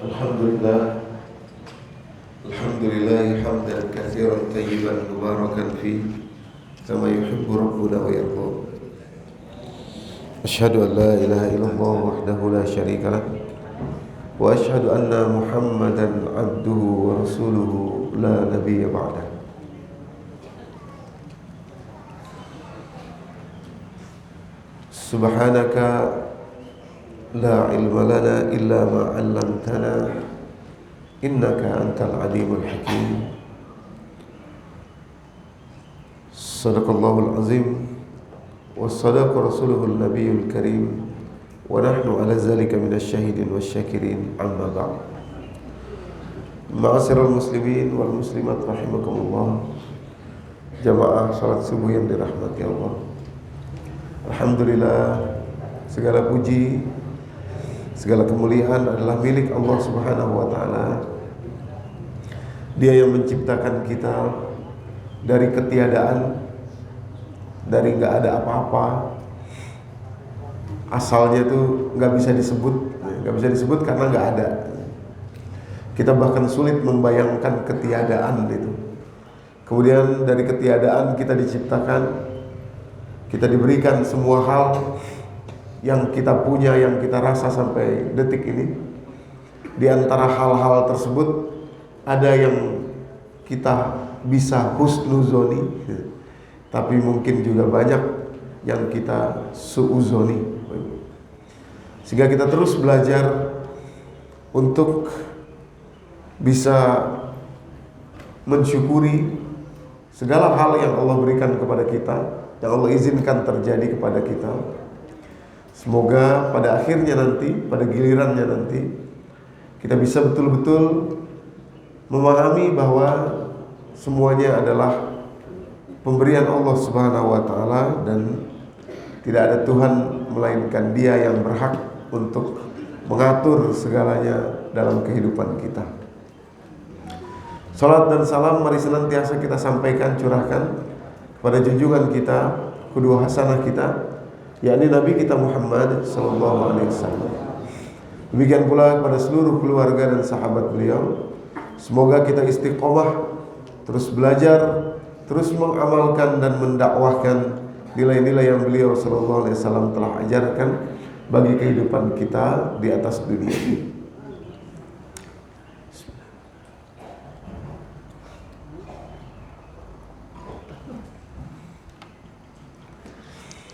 Alhamdulillah hamdan katsiran tayyiban mubarakan fi kama yuhibbu rabbuna wa yarda. Asyhadu an la ilaha illallah wahdahu la syarika lah wa asyhadu anna Muhammadan abduhu wa rasuluhu la nabiyya ba'dah. Subhanaka la ilma lana illa ma 'allamtana innaka antal alimul hakim. Sadaqallahul azim wa sadaqa rasuluhun nabiyul karim wa nahnu ala zalika minasy syahidin wasyakirin, amma ba'd. Ma'asyiral muslimin wal muslimat rahimakumullah, jamaah salat subuh yang dirahmati Allah. Alhamdulillah, segala puji, segala kemuliaan adalah milik Allah Subhanahu wa ta'ala. Dia yang menciptakan kita dari ketiadaan, dari nggak ada apa-apa. Asalnya tuh nggak bisa disebut karena nggak ada. Kita bahkan sulit membayangkan ketiadaan itu. Kemudian dari ketiadaan kita diciptakan, kita diberikan semua hal yang kita punya, yang kita rasa sampai detik ini. Di antara hal-hal tersebut ada yang kita bisa husnuzoni, tapi mungkin juga banyak yang kita suuzoni. Sehingga kita terus belajar untuk bisa mensyukuri segala hal yang Allah berikan kepada kita, yang Allah izinkan terjadi kepada kita. Semoga pada akhirnya nanti, pada gilirannya nanti, kita bisa betul-betul memahami bahwa semuanya adalah pemberian Allah Subhanahu wa ta'ala dan tidak ada Tuhan melainkan Dia yang berhak untuk mengatur segalanya dalam kehidupan kita. Salat dan salam mari senantiasa kita sampaikan, curahkan kepada junjungan kita, qudwah hasanah kita, yakni Nabi kita Muhammad sallallahu alaihi wasallam. Demikian pula kepada seluruh keluarga dan sahabat beliau. Semoga kita istiqomah, terus belajar, terus mengamalkan dan mendakwahkan nilai-nilai yang beliau sallallahu alaihi wasallam telah ajarkan bagi kehidupan kita di atas dunia ini.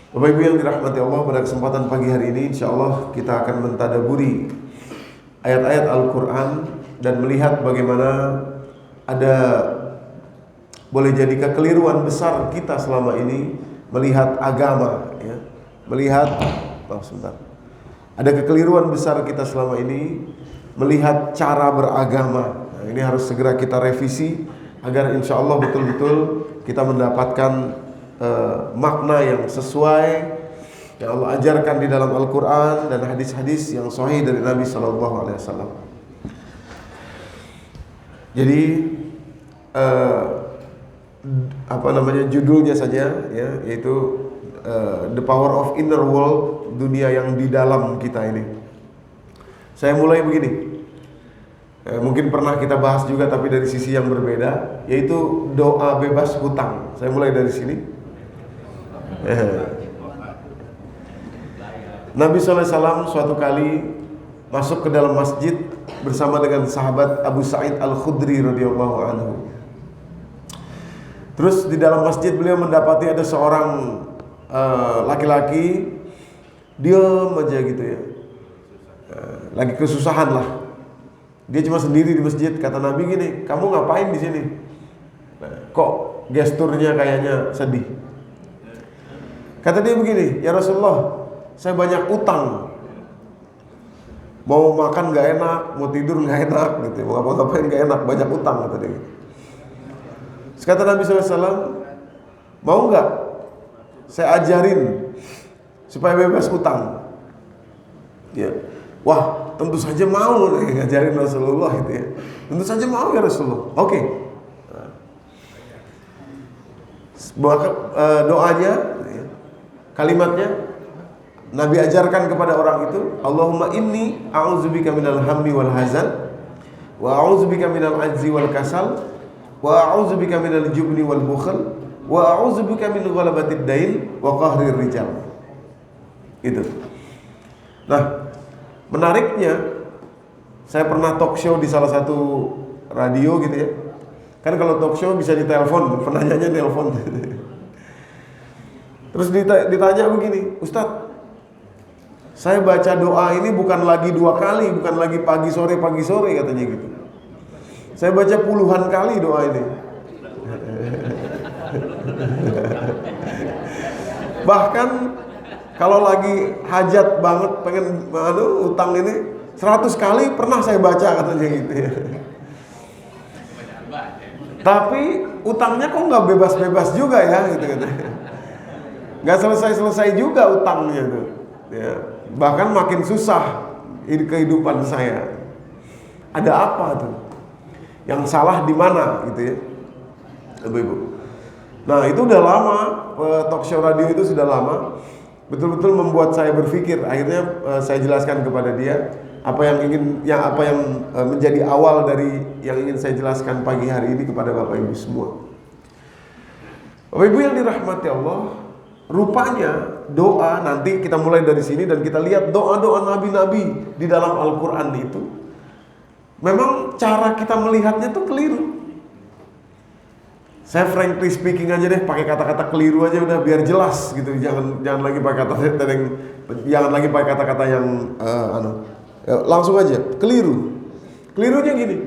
Bapak Ibu yang dirahmati Allah, pada kesempatan pagi hari ini insyaallah kita akan mentadaburi ayat-ayat Al-Quran dan melihat bagaimana ada boleh jadi kekeliruan besar kita selama ini melihat agama, ya. Ada kekeliruan besar kita selama ini melihat cara beragama. Nah, ini harus segera kita revisi agar insyaallah betul-betul kita mendapatkan makna yang sesuai yang Allah ajarkan di dalam Al-Quran dan hadis-hadis yang sahih dari Nabi SAW. Jadi judulnya saja, ya, yaitu The Power of Inner World, dunia yang di dalam kita ini. Saya mulai begini, mungkin pernah kita bahas juga tapi dari sisi yang berbeda, yaitu doa bebas hutang. Saya mulai dari sini. Nabi SAW suatu kali masuk ke dalam masjid bersama dengan sahabat Abu Sa'id Al-Khudri radhiyallahu anhu. Terus di dalam masjid beliau mendapati ada seorang laki-laki diam aja gitu, ya, lagi kesusahan lah. Dia cuma sendiri di masjid. Kata Nabi gini, kamu ngapain di sini? Kok gesturnya kayaknya sedih? Kata dia begini, ya Rasulullah, saya banyak utang. Mau makan gak enak, mau tidur gak enak, gitu. Mau ngapa-ngapain gak enak, banyak utang, kata dia. Terus kata Nabi SAW, mau gak saya ajarin supaya bebas utang? Ya. Wah, tentu saja mau ngajarin Rasulullah, gitu ya. Tentu saja mau ya Rasulullah. Oke. Doanya, kalimatnya, Nabi ajarkan kepada orang itu, Allahumma inni a'udzubika minal hammi wal hazan, wa a'udzubika minal ajzi wal kasal, wa a'udzubika minal jubni wal bukhl, wa a'udzubika min ghalabatid dain wa qahrir rijal. Itu. Nah, menariknya, saya pernah talk show di salah satu radio gitu ya. Kan kalau talk show bisa ditelepon, penanyanya telepon. Terus ditanya begini, Ustadz, saya baca doa ini bukan lagi 2 kali, bukan lagi pagi sore katanya gitu. Saya baca puluhan kali doa ini. Bahkan kalau lagi hajat banget pengen utang ini 100 kali pernah saya baca katanya gitu ya. Tapi utangnya kok nggak bebas-bebas juga ya gitu kan. Nggak selesai-selesai juga utangnya tuh. Ya. Bahkan makin susah kehidupan saya. Ada apa tuh? Yang salah di mana gitu ya, Ibu-ibu. Nah itu udah lama, talk show radio itu sudah lama. Betul-betul membuat saya berpikir. Akhirnya saya jelaskan kepada dia apa yang menjadi awal dari yang ingin saya jelaskan pagi hari ini kepada Bapak Ibu semua. Bapak Ibu yang dirahmati Allah, rupanya doa, nanti kita mulai dari sini dan kita lihat doa-doa nabi-nabi di dalam Al-Quran itu memang cara kita melihatnya tuh keliru. Saya frankly speaking aja deh, pakai kata-kata keliru aja udah biar jelas gitu. Jangan lagi pakai kata-kata yang langsung aja keliru. Kelirunya gini.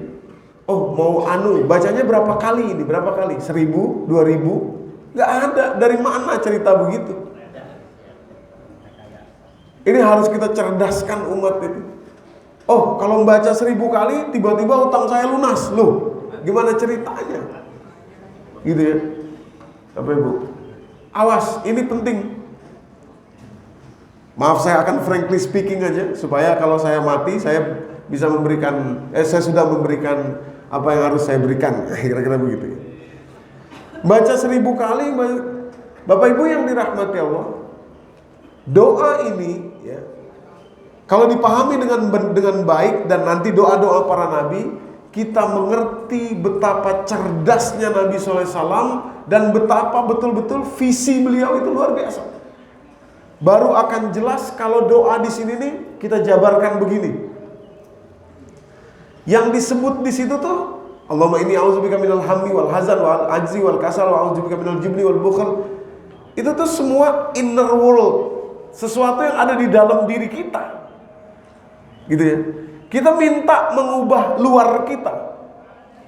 Oh, mau bacanya berapa kali ini? Berapa kali? 1000, 2000? Gak ada. Dari mana cerita begitu? Ini harus kita cerdaskan umat ini. Oh, kalau membaca 1000 kali tiba-tiba utang saya lunas. Loh, gimana ceritanya? Gitu ya. Bapak Ibu, awas, ini penting. Maaf, saya akan frankly speaking aja supaya kalau saya mati saya bisa memberikan saya sudah memberikan apa yang harus saya berikan. Kira-kira begitu ya. Baca 1000 kali, Bapak Ibu yang dirahmati Allah, doa ini ya, kalau dipahami dengan baik dan nanti doa-doa para nabi, kita mengerti betapa cerdasnya Nabi SAW dan betapa betul-betul visi beliau itu luar biasa. Baru akan jelas kalau doa di sini nih kita jabarkan begini. Yang disebut di situ tuh, Allahumma inni a'udzubika minal hammi wal hazan wal ajzi wal kasal wa a'udzubika minal jubni wal bukhl. Itu tuh semua inner world, sesuatu yang ada di dalam diri kita. Gitu ya. Kita minta mengubah luar kita.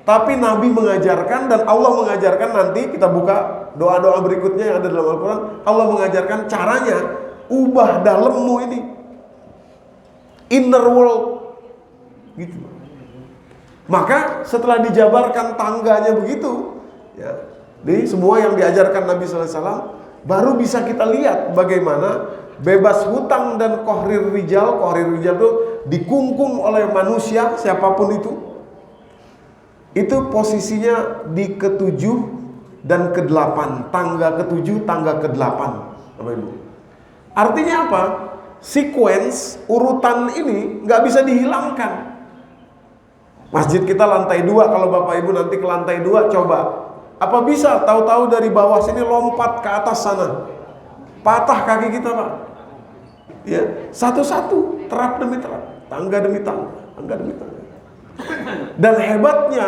Tapi Nabi mengajarkan dan Allah mengajarkan, nanti kita buka doa-doa berikutnya yang ada dalam Al-Quran. Allah mengajarkan caranya, ubah dalammu ini. Inner world. Gitu. Maka setelah dijabarkan tangganya begitu, ya, jadi semua yang diajarkan Nabi SAW, baru bisa kita lihat bagaimana bebas hutang dan kohrir rijal. Kohrir rijal itu dikungkung oleh manusia siapapun itu posisinya di ke-7 dan ke-8, tangga ke-7, tangga ke-8, Bapak Ibu. Artinya apa? Sequence urutan ini nggak bisa dihilangkan. Masjid kita lantai 2, kalau Bapak Ibu nanti ke lantai 2 coba, apa bisa tahu-tahu dari bawah sini lompat ke atas sana, patah kaki kita, Pak? Ya, satu-satu, terap demi terap, tangga demi tangga, tangga demi tangga. Dan hebatnya,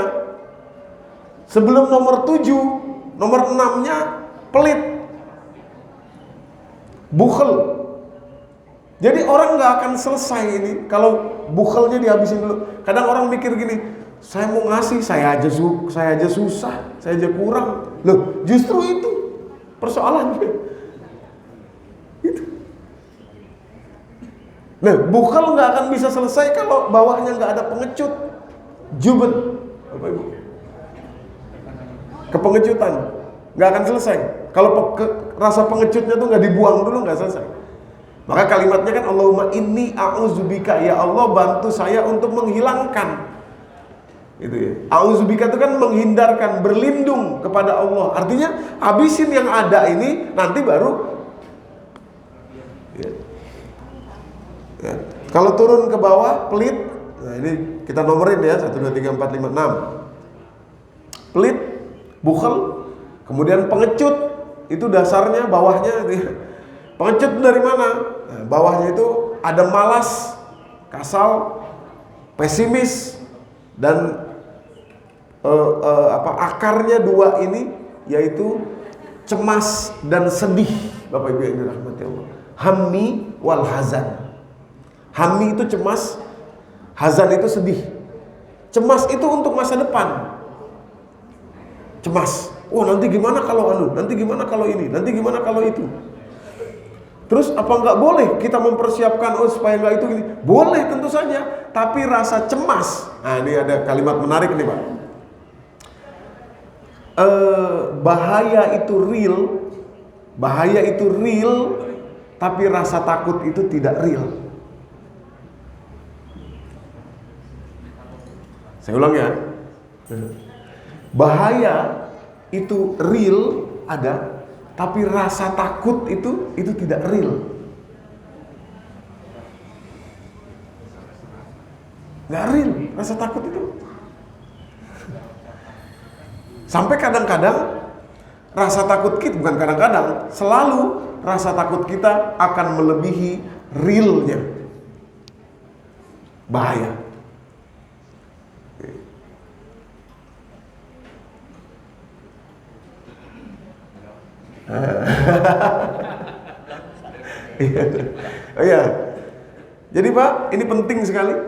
sebelum nomor 7, nomor 6-nya pelit, bukhl. Jadi orang nggak akan selesai ini kalau bukhlnya dihabisin dulu. Kadang orang mikir gini, saya mau ngasih, saya aja susah, saya aja kurang. Loh, justru itu persoalannya. Itu. Nah, bukhl nggak akan bisa selesai kalau bawahnya nggak ada pengecut, juben, Bapak Ibu. Kepengecutan nggak akan selesai. Kalau rasa pengecutnya tuh nggak dibuang dulu, nggak selesai. Maka kalimatnya kan Allahumma inni a'udzubika, ya Allah bantu saya untuk menghilangkan. Gitu ya. A'udzubika itu kan menghindarkan, berlindung kepada Allah. Artinya habisin yang ada ini, nanti baru ya. Ya. Kalau turun ke bawah, pelit. Nah ini kita nomorin ya, 1, 2, 3, 4, 5, 6. Pelit, bukhel, kemudian pengecut. Itu dasarnya, bawahnya. Pengecut dari mana? Nah, bawahnya itu ada malas, kasal, pesimis, dan akarnya dua ini, yaitu cemas dan sedih. Bapak Ibu yang dirahmati Allah. Hammi wal hazan. Hammi itu cemas, hazan itu sedih. Cemas itu untuk masa depan. Cemas. Oh nanti gimana kalau nanti gimana kalau ini, nanti gimana kalau itu. Terus apa nggak boleh kita mempersiapkan supaya nggak itu gini? Boleh tentu saja. Tapi rasa cemas. Nah ini ada kalimat menarik nih Pak. Bahaya itu real, tapi rasa takut itu tidak real. Saya ulang ya. Bahaya itu real ada, tapi rasa takut itu tidak real. Nggak real rasa takut itu. Sampai kadang-kadang rasa takut kita, bukan kadang-kadang, selalu rasa takut kita akan melebihi realnya. Bahaya. Oh iya. Jadi Pak, ini penting sekali.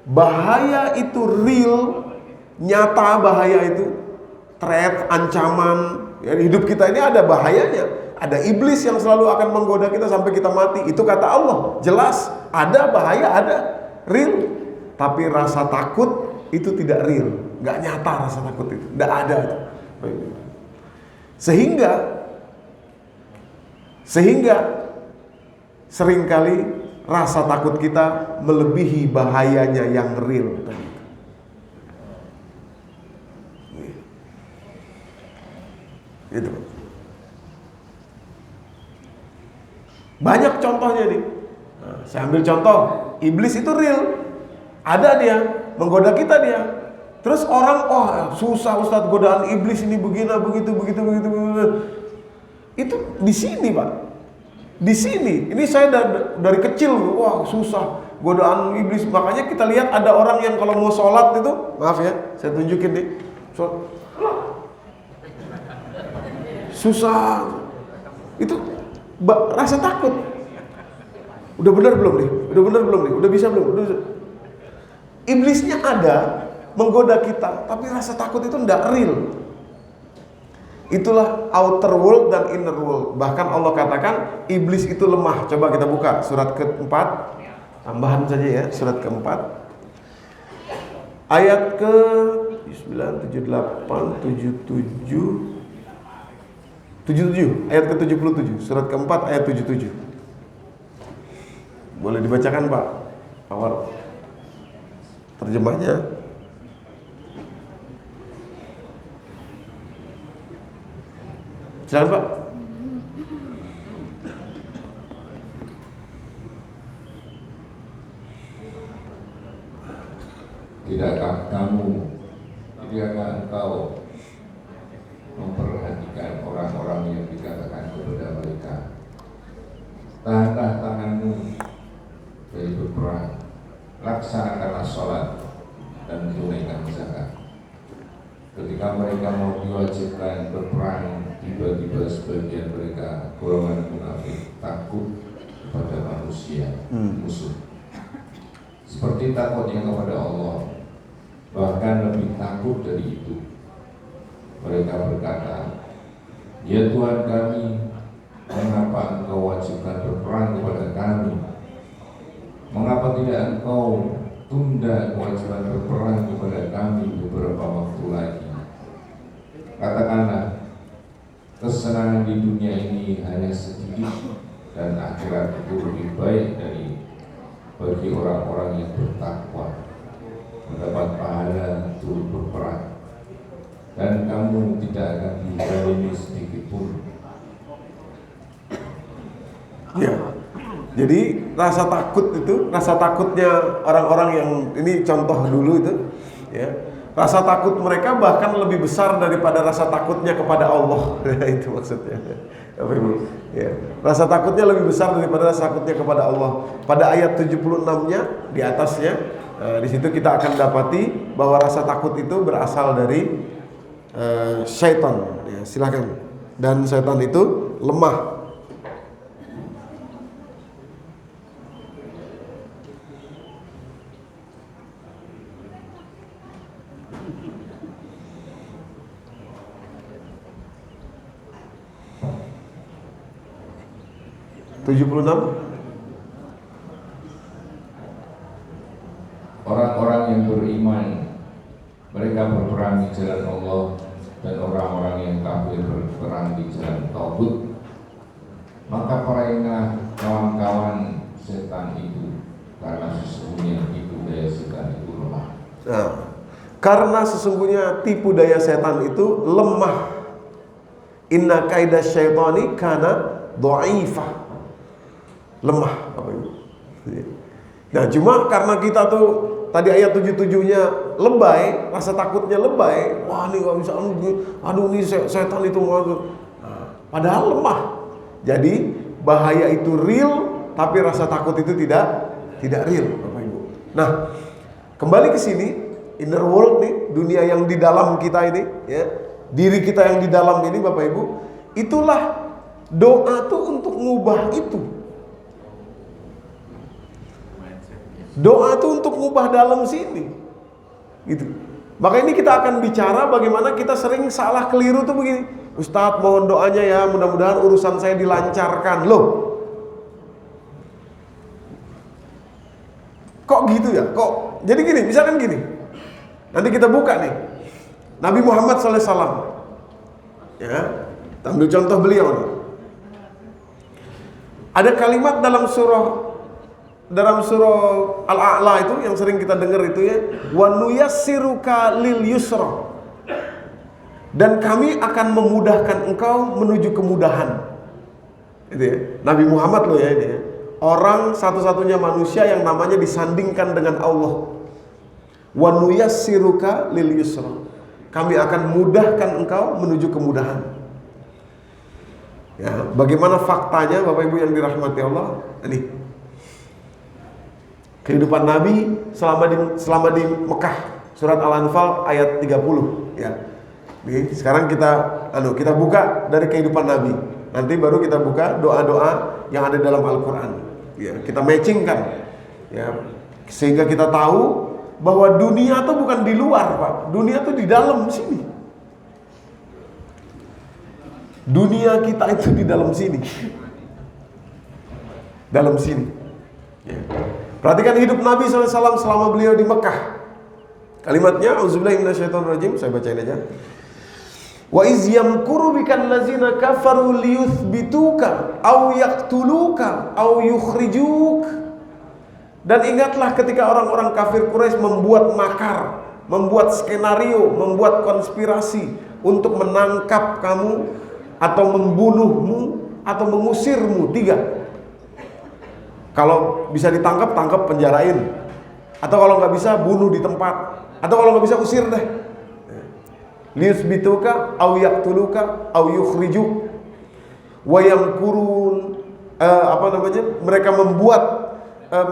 Bahaya itu real, nyata bahaya itu, threat, ancaman. Ya, hidup kita ini ada bahayanya. Ada iblis yang selalu akan menggoda kita sampai kita mati. Itu kata Allah, jelas ada bahaya, ada real. Tapi rasa takut itu tidak real, nggak nyata rasa takut itu, nggak ada itu. Sehingga seringkali rasa takut kita melebihi bahayanya yang real. Gitu. Banyak contohnya nih. Nah, saya ambil contoh, iblis itu real. Ada dia, menggoda kita dia. Terus orang, susah Ustadz, godaan iblis ini begini, begitu. Itu di sini Pak. Di sini. Ini saya dari kecil, susah godaan iblis. Makanya kita lihat ada orang yang kalau mau sholat itu, maaf ya, saya tunjukin nih. Susah. Itu rasa takut. Udah benar belum nih? Udah bisa belum? Iblisnya ada menggoda kita, tapi rasa takut itu tidak real. Itulah outer world dan inner world. Bahkan Allah katakan iblis itu lemah. Coba kita buka surat ke-4. Tambahan saja ya, surat ke-4. Ayat ke-9, 78, 77, ayat ke-77. Surat ke-4 ayat 77. Boleh dibacakan Pak? Awal terjemahnya. Silakan Pak. Tidakkah engkau memperhatikan orang-orang yang dikatakan kepada mereka, tahanlah tanganmu dari berperang, laksanakanlah sholat dan tunaikan zakat. Ketika mereka mau diwajibkan berperang, tiba-tiba sebagian mereka, golongan munafik, takut kepada manusia, musuh, seperti takutnya kepada Allah, bahkan lebih takut dari itu. Mereka berkata, ya Tuhan kami, mengapa engkau wajibkan berperang kepada kami? Mengapa tidak engkau tunda kewajiban berperang kepada kami beberapa waktu lagi? Katakanlah, kesenangan di dunia ini hanya sedikit, dan akhirat itu lebih baik bagi orang-orang yang bertakwa, mendapat pahala turut berperang, dan kamu tidak akan dizalimi sedikit pun. Ya, Jadi rasa takut itu, rasa takutnya orang-orang yang ini contoh dulu itu, ya, rasa takut mereka bahkan lebih besar daripada rasa takutnya kepada Allah. Itu maksudnya, Bapak Ibu. Ya, rasa takutnya lebih besar daripada rasa takutnya kepada Allah. Pada ayat 76-nya di atasnya, di situ kita akan dapati bahwa rasa takut itu berasal dari syaitan. Ya, silakan. Dan syaitan itu lemah. Orang-orang yang beriman mereka berperang di jalan Allah, dan orang-orang yang kafir berperang di jalan tauhid. Maka perailah kawan-kawan setan itu, karena sesungguhnya tipu daya setan itu lemah. Nah, karena sesungguhnya tipu daya setan itu lemah. Inna kaidah syaitani kana dhaifah. Lemah, Bapak Ibu. Nah, cuma karena kita tuh tadi ayat 77-nya lebay, rasa takutnya lebay. Wah, ini nggak bisa, aduh ini setan itu. Nah, padahal lemah. Jadi bahaya itu real, tapi rasa takut itu tidak real, Bapak Ibu. Nah, kembali ke sini, inner world nih, dunia yang di dalam kita ini, ya, diri kita yang di dalam ini, Bapak Ibu, itulah doa tuh untuk ngubah itu. Doa itu untuk ngubah dalam sini, gitu. Maka ini kita akan bicara bagaimana kita sering salah keliru tuh begini. Ustadz mohon doanya ya, mudah-mudahan urusan saya dilancarkan. Loh, kok gitu ya? Kok? Jadi gini, misalkan gini. Nanti kita buka nih. Nabi Muhammad SAW. Ya, ambil contoh beliau nih. Ada kalimat dalam surah Al-A'la itu yang sering kita dengar itu ya, wa nuyassiruka lil yusra, dan kami akan memudahkan engkau menuju kemudahan. Itu ya, Nabi Muhammad loh ya ini ya. Orang satu-satunya manusia yang namanya disandingkan dengan Allah. Wa nuyassiruka lil yusra, kami akan mudahkan engkau menuju kemudahan. Ya, bagaimana faktanya Bapak Ibu yang dirahmati Allah? Ini kehidupan Nabi selama di Mekah, surat Al-Anfal ayat 30 ya. Nih, sekarang kita buka dari kehidupan Nabi. Nanti baru kita buka doa-doa yang ada dalam Al-Qur'an. Ya, kita matchingkan. Ya, sehingga kita tahu bahwa dunia itu bukan di luar, Pak. Dunia itu di dalam sini. Dunia kita itu di dalam sini. Dalam sini. Ya. Perhatikan hidup Nabi SAW selama beliau di Mekah. Kalimatnya, auzubillahi minasyaitonirrajim, saya bacain aja. Wa iz yamkuru bikal ladzina kafaru liyuthbituka aw yaqtuluka aw yukhrijuk. Dan ingatlah ketika orang-orang kafir Quraisy membuat makar, membuat skenario, membuat konspirasi untuk menangkap kamu atau membunuhmu atau mengusirmu. 3. Kalau bisa ditangkap, tangkap, penjarain. Atau kalau nggak bisa, bunuh di tempat. Atau kalau nggak bisa, usir deh. Liyuthbituka aw yaqtuluka aw yukhrijuk wa yamkurun, mereka membuat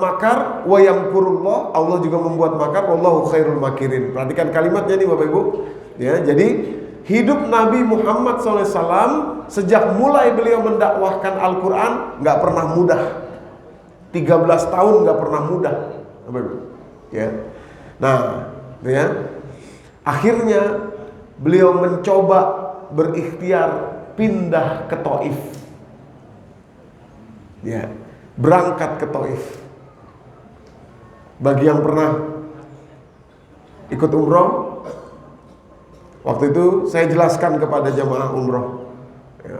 makar, wa yamkurullah, Allah juga membuat makar, wallahu khairul makirin. Perhatikan kalimatnya nih Bapak Ibu. Ya, jadi hidup Nabi Muhammad SAW sejak mulai beliau mendakwahkan Al-Quran nggak pernah mudah. 13 tahun nggak pernah mudah, ya. Nah, ya, akhirnya beliau mencoba berikhtiar pindah ke Taif, ya, berangkat ke Taif. Bagi yang pernah ikut umroh, waktu itu saya jelaskan kepada jamaah umroh, ya.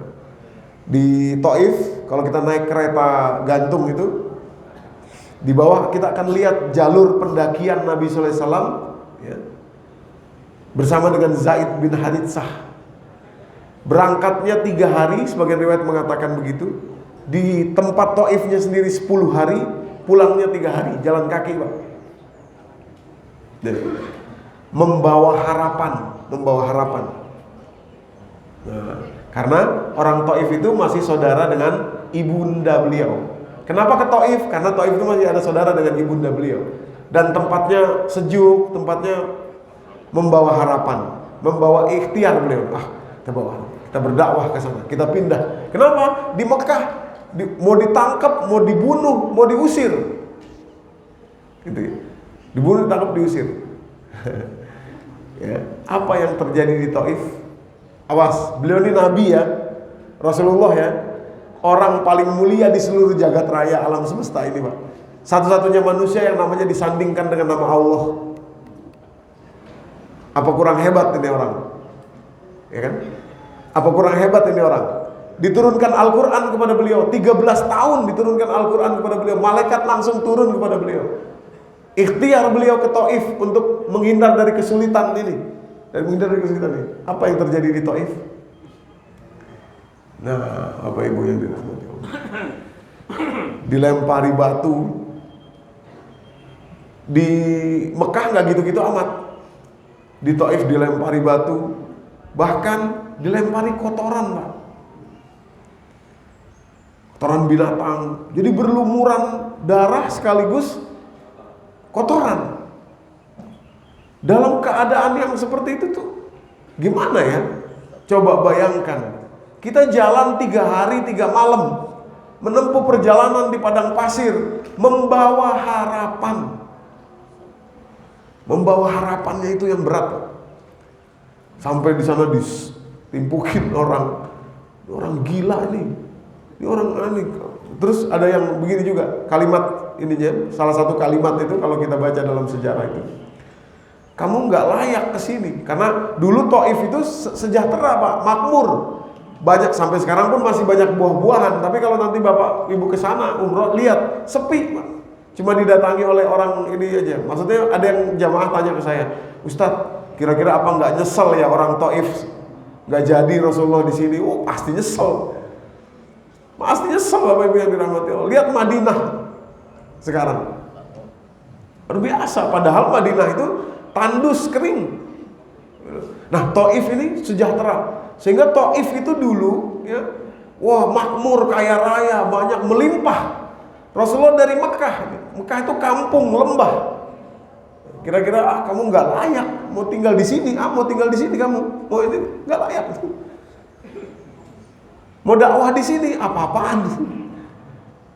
Di Taif, kalau kita naik kereta gantung itu, di bawah kita akan lihat jalur pendakian Nabi SAW, ya, bersama dengan Zaid bin Haritsah. Berangkatnya 3 hari, sebagian riwayat mengatakan begitu. di tempat Taifnya sendiri 10 hari, pulangnya 3 hari, jalan kaki Pak. Membawa harapan. Nah, karena orang Taif itu masih saudara dengan ibunda beliau. Kenapa ke Taif? Karena Taif itu masih ada saudara dengan ibunda beliau. Dan tempatnya sejuk, tempatnya membawa harapan, membawa ikhtiar beliau. Kita berdakwah ke sana, kita pindah. Kenapa? Di Mekah mau ditangkap, mau dibunuh, mau diusir. Gitu ya. Dibunuh, ditangkap, diusir. Ya, apa yang terjadi di Taif? Awas, beliau ini nabi ya, Rasulullah ya, orang paling mulia di seluruh jagat raya alam semesta ini Pak. Satu-satunya manusia yang namanya disandingkan dengan nama Allah. Apa kurang hebat ini orang? Ya kan? Apa kurang hebat ini orang? Diturunkan Al-Quran kepada beliau, 13 tahun diturunkan Al-Quran kepada beliau, malaikat langsung turun kepada beliau. Ikhtiar beliau ke Taif untuk menghindar dari kesulitan ini. Apa yang terjadi di Taif? Nah, Bapak Ibu yang dirahmati Allah, dilempari batu. Di Mekah nggak gitu-gitu amat. Di Taif dilempari batu, bahkan dilempari kotoran Pak. Kotoran binatang. Jadi berlumuran darah sekaligus kotoran. Dalam keadaan yang seperti itu tuh gimana ya? Coba bayangkan, kita jalan 3 hari 3 malam, menempuh perjalanan di padang pasir, membawa harapan. Membawa harapannya itu yang berat Pak. Sampai di sana ditimpukin orang gila ini orang aneh. Terus ada yang begini juga, kalimat ininya, salah satu kalimat itu kalau kita baca dalam sejarah itu, kamu nggak layak ke sini. Karena dulu Taif itu sejahtera Pak, makmur. Banyak, sampai sekarang pun masih banyak buah-buahan. Tapi kalau nanti Bapak Ibu ke sana umroh, lihat sepi Pak. Cuma didatangi oleh orang ini aja. Maksudnya ada yang jamaah tanya ke saya, Ustadz, kira-kira apa nggak nyesel ya orang Taif nggak jadi Rasulullah di sini? Oh pasti nyesel. Pasti nyesel Bapak Ibu yang dirahmati Allah. Lihat Madinah sekarang. Luar biasa. Padahal Madinah itu tandus, kering. Nah, Taif ini sejahtera. Sehingga Taif itu dulu ya, wah makmur, kaya raya, banyak, melimpah. Rasulullah dari Mekah itu kampung, lembah. Kira-kira kamu nggak layak mau tinggal di sini, mau tinggal di sini kamu, mau ini nggak layak. Mau dakwah di sini apa-apaan.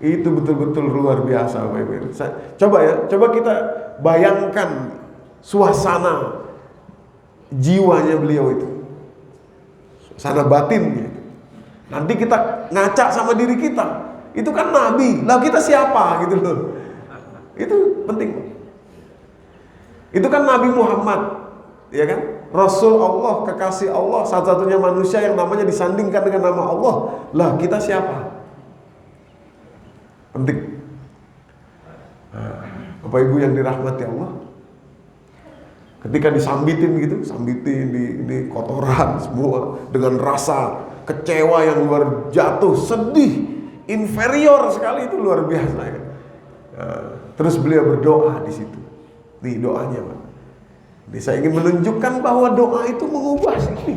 Itu betul-betul luar biasa Bapak Ibu. Coba kita bayangkan suasana jiwanya beliau itu, suasana batinnya. Nanti kita ngaca sama diri kita, itu kan Nabi, lah kita siapa gitu loh. Itu penting. Itu kan Nabi Muhammad, ya kan? Rasul Allah, kekasih Allah, satu-satunya manusia yang namanya disandingkan dengan nama Allah. Lah kita siapa? Penting. Bapak Ibu yang dirahmati Allah, ketika disambitin gitu, di kotoran semua, dengan rasa kecewa yang luar jatuh, sedih, inferior sekali, itu luar biasa ya. Terus beliau berdoa di situ. Nih doanya Pak. Jadi saya ingin menunjukkan bahwa doa itu mengubah sini,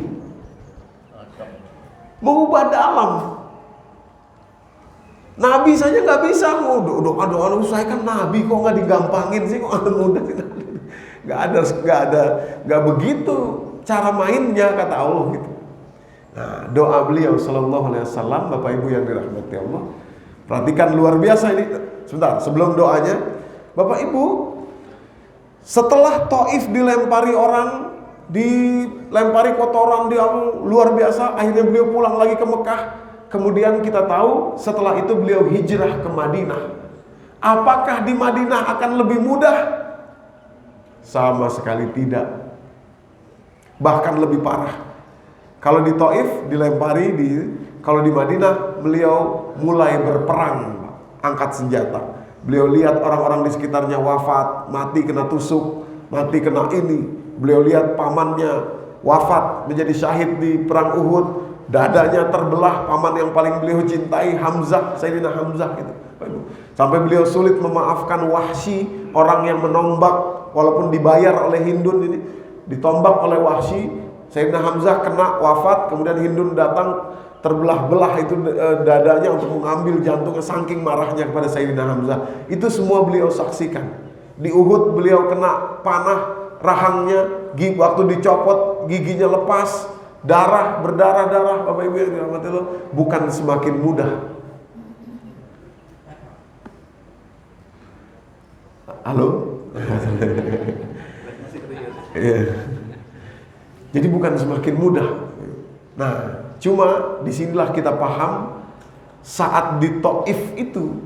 mengubah dalam. Nabi saja nggak bisa doa saya kan Nabi, kok nggak digampangin sih, kok mudah sih? Nggak begitu cara mainnya kata Allah gitu. Nah, doa beliau Sallallahu Alaihi Wasallam, Bapak Ibu yang dirahmati Allah, perhatikan luar biasa ini. Sebentar, sebelum doanya, Bapak Ibu, setelah Taif dilempari orang, dilempari kotoran, luar biasa, akhirnya beliau pulang lagi ke Mekah. Kemudian kita tahu setelah itu beliau hijrah ke Madinah. Apakah di Madinah akan lebih mudah? Sama sekali tidak. Bahkan lebih parah. Kalau di Taif dilempari, kalau di Madinah beliau mulai berperang, angkat senjata. Beliau lihat orang-orang di sekitarnya wafat, mati kena tusuk, mati kena ini. Beliau lihat pamannya wafat, menjadi syahid di perang Uhud. dadanya terbelah, paman yang paling beliau cintai Hamzah, Sayyidina Hamzah gitu. Sampai beliau sulit memaafkan Wahsy, orang yang menombak walaupun dibayar oleh Hindun ini, ditombak oleh Wahsy. Sayyidina Hamzah kena wafat, kemudian Hindun datang, terbelah-belah itu dadanya untuk mengambil jantungnya, saking marahnya kepada Sayyidina Hamzah. Itu semua beliau saksikan. Di Uhud beliau kena panah rahangnya, waktu dicopot giginya lepas, berdarah-darah. Bapak Ibu yang dirahmati Allah, bukan semakin mudah. Halo? Jadi bukan semakin mudah. Nah, cuma disinilah kita paham saat di Taif itu,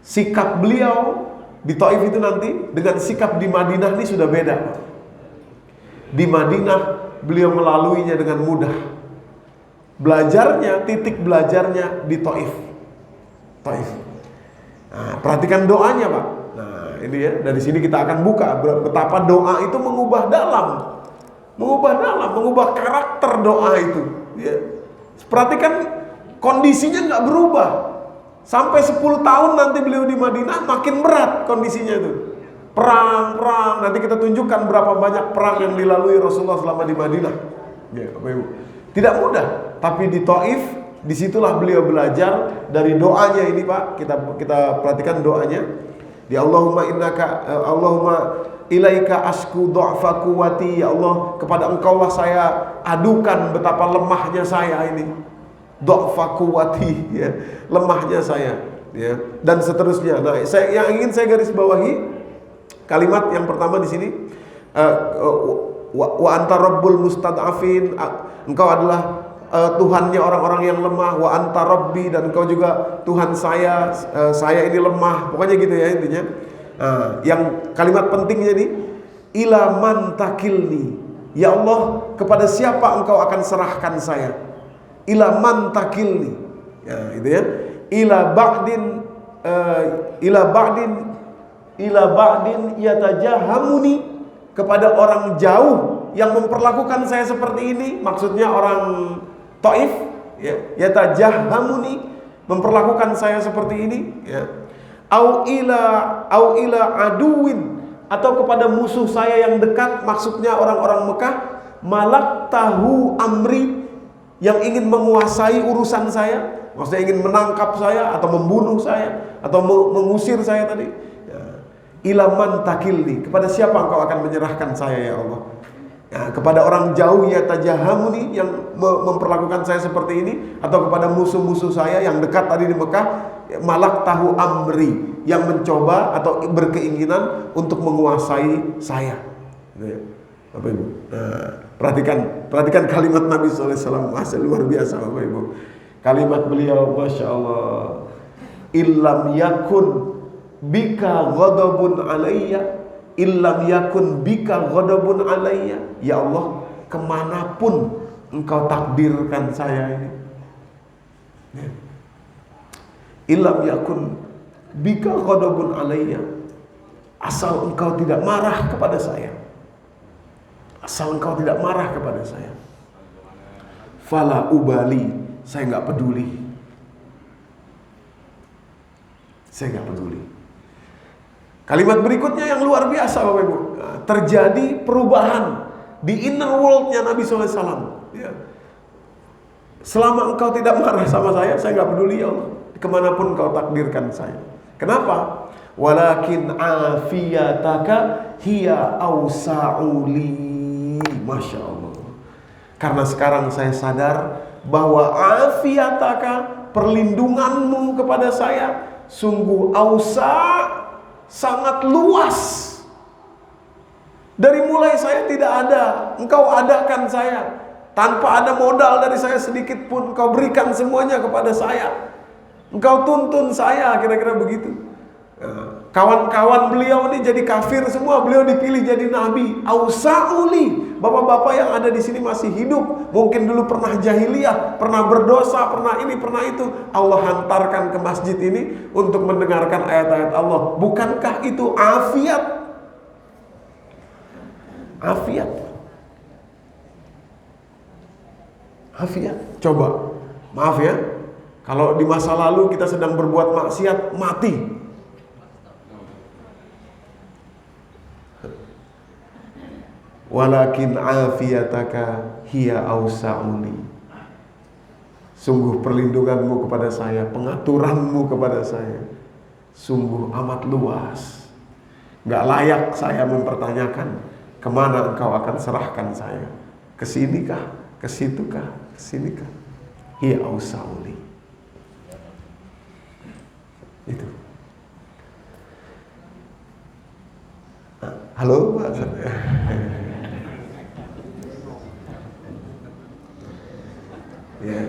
sikap beliau di Taif itu nanti dengan sikap di Madinah ini sudah beda. Di Madinah beliau melaluinya dengan mudah. Belajarnya, titik belajarnya di Taif. Nah, perhatikan doanya, Pak. Nah, ini ya, dari sini kita akan buka betapa doa itu mengubah karakter doa itu. Ya. Perhatikan kondisinya nggak berubah. Sampai 10 tahun nanti beliau di Madinah makin berat kondisinya itu. Perang. Nanti kita tunjukkan berapa banyak perang yang dilalui Rasulullah selama di Madinah. Ya, Bapak Ibu. Tidak mudah, tapi di Taif disitulah beliau belajar dari doanya ini, Pak. Kita perhatikan doanya. Di Allahumma ilaika asku du'fa quwwati, ya Allah, kepada Engkaulah saya adukan betapa lemahnya saya ini. Du'fa quwwati, ya, lemahnya saya, ya, dan seterusnya. Nah, yang ingin saya garis bawahi kalimat yang pertama di sini, wa anta rabbul mustad'afin, Engkau adalah Tuhannya orang-orang yang lemah. Wa anta rabbi, dan Engkau juga Tuhan saya ini lemah. Pokoknya gitu ya intinya. Yang kalimat pentingnya nih, ila man takilni, ya Allah, kepada siapa Engkau akan serahkan saya? Ila man takilni, ya itu ya. Ila ba'din yatajahamuni, kepada orang jauh yang memperlakukan saya seperti ini. Maksudnya orang Taif, ya, yatajahamuni, memperlakukan saya seperti ini, ya. Au ila aduwin, atau kepada musuh saya yang dekat, maksudnya orang-orang Mekah, malak tahu amri, yang ingin menguasai urusan saya, maksudnya ingin menangkap saya atau membunuh saya atau mengusir saya tadi. Ya. Ila man takilni, kepada siapa Engkau akan menyerahkan saya, ya Allah? Ya, kepada orang jauh ya tajahamuni, yang memperlakukan saya seperti ini, atau kepada musuh-musuh saya yang dekat tadi di Mekah, malak tahu amri, yang mencoba atau berkeinginan untuk menguasai saya. Ya, Bapak Ibu. Nah, perhatikan kalimat Nabi SAW, masya luar biasa, Bapak Ibu. Kalimat beliau, masya Allah, illam yakun bika ghadabun alayya, illam yakun bika ghadabun alayya, ya Allah, kemanapun Engkau takdirkan saya ini, ya. Illam yakun bika ghadabun alayya, asal Engkau tidak marah kepada saya, asal Engkau tidak marah kepada saya, fala ubali, saya nggak peduli, saya nggak peduli. Kalimat berikutnya yang luar biasa, Bapak Ibu. Terjadi perubahan di inner worldnya Nabi SAW. Ya. Selama Engkau tidak marah sama saya nggak peduli, ya Allah, kemanapun Engkau takdirkan saya. Kenapa? Walakin afiyataka hiya awsa'uli. Masya Allah. Karena sekarang saya sadar bahwa afiyataka, perlindunganmu kepada saya, sungguh awsa', sangat luas. Dari mulai saya tidak ada, Engkau adakan saya. Tanpa ada modal dari saya sedikit pun, Engkau berikan semuanya kepada saya. Engkau tuntun saya, kira-kira begitu. Kawan-kawan beliau ini jadi kafir semua, beliau dipilih jadi nabi. Ausauli, bapak-bapak yang ada di sini masih hidup, mungkin dulu pernah jahiliyah, pernah berdosa, pernah ini, pernah itu. Allah hantarkan ke masjid ini untuk mendengarkan ayat-ayat Allah. Bukankah itu afiat? Afiat. Afiat. Coba, maaf ya, kalau di masa lalu kita sedang berbuat maksiat, mati. Walakin afiyataka hiya awsa'uli. Sungguh perlindunganmu kepada saya, pengaturanmu kepada saya sungguh amat luas. Gak layak saya mempertanyakan kemana engkau akan serahkan saya. Kesinikah, kesitukah, kesinikah. Hiya awsa'uli. Itu. Halo Pak. Ya.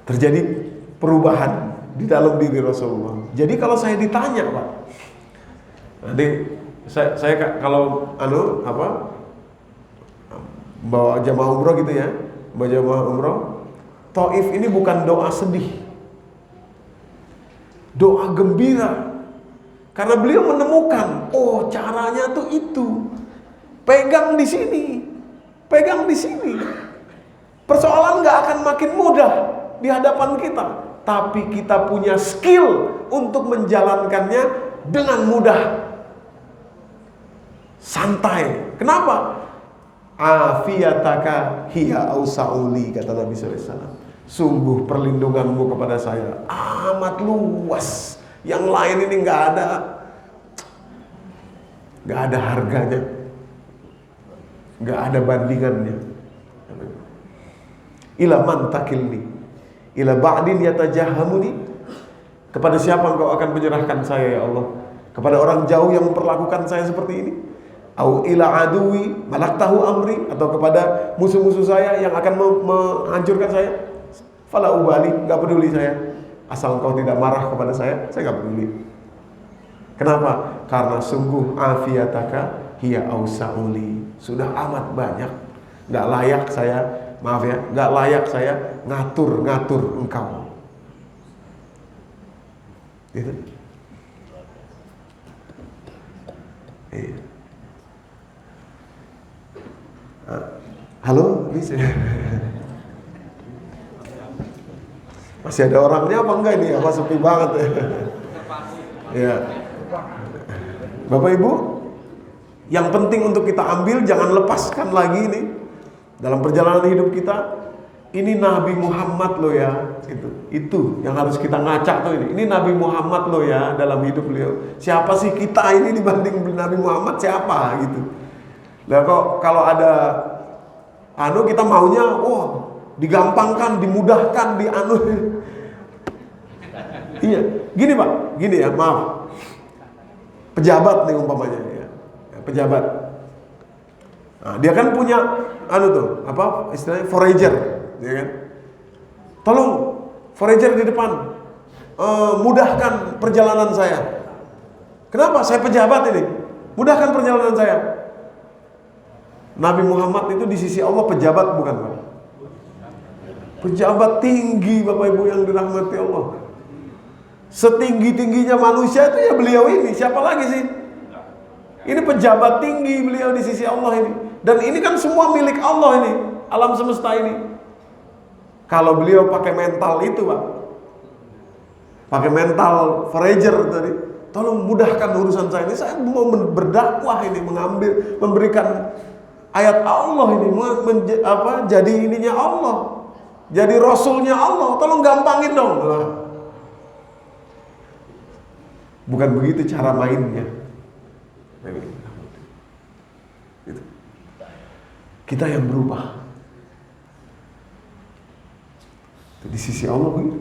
Terjadi perubahan di dalam diri Rasulullah. Jadi kalau saya ditanya, Pak, nanti saya kalau bawa jamaah umroh gitu ya, bawa jamaah umroh, Taif ini bukan doa sedih, doa gembira, karena beliau menemukan, oh caranya tuh itu, pegang di sini, pegang di sini. Persoalan gak akan makin mudah di hadapan kita, tapi kita punya skill untuk menjalankannya dengan mudah, santai. Kenapa? Afiyataka hiya awsa'uli, kata Nabi SAW. Sungguh perlindunganmu kepada saya amat luas. Yang lain ini gak ada harganya, gak ada bandingannya. Ila man takilni ila ba'din yatajahamuni. Kepada siapa engkau akan menyerahkan saya ya Allah? Kepada orang jauh yang memperlakukan saya seperti ini? Au ila aduwi malaktahu amri, atau kepada musuh-musuh saya yang akan menghancurkan saya? Fala ubali, enggak peduli saya. Asal engkau tidak marah kepada saya enggak peduli. Kenapa? Karena sungguh afiyataka hiya awsa'uli. Sudah amat banyak. Enggak layak saya, maaf ya, enggak layak saya ngatur-ngatur engkau. Gitu. Iya. Halo, bisa. Masih ada orangnya apa enggak ini? Apa sepi banget ya? Ya. Bapak Ibu, yang penting untuk kita ambil, jangan lepaskan lagi ini dalam perjalanan hidup kita. Ini Nabi Muhammad loh ya, itu yang harus kita ngacak tuh ini. Ini Nabi Muhammad loh ya dalam hidup beliau. Siapa sih kita ini dibanding Nabi Muhammad, siapa gitu? Nah kok kalau ada kita maunya, digampangkan, dimudahkan, Iya, gini Pak, gini ya, maaf. Pejabat nih umpamanya ya, pejabat. Nah, dia kan punya istilahnya forager, ya kan? Tolong forager di depan, mudahkan perjalanan saya. Kenapa? Saya pejabat ini, mudahkan perjalanan saya. Nabi Muhammad itu di sisi Allah pejabat bukan Pak? Pejabat tinggi Bapak Ibu yang dirahmati Allah. Setinggi-tingginya manusia itu ya beliau ini. Siapa lagi sih? Ini pejabat tinggi beliau di sisi Allah ini. Dan ini kan semua milik Allah ini, alam semesta ini. Kalau beliau pakai mental itu Pak, pakai mental forager tadi, tolong mudahkan urusan saya ini. Saya mau berdakwah ini, memberikan ayat Allah ini, jadi ininya Allah, jadi rasulnya Allah, tolong gampangin dong. Bukan begitu cara mainnya. Kita yang berubah. Di sisi Allah begitu.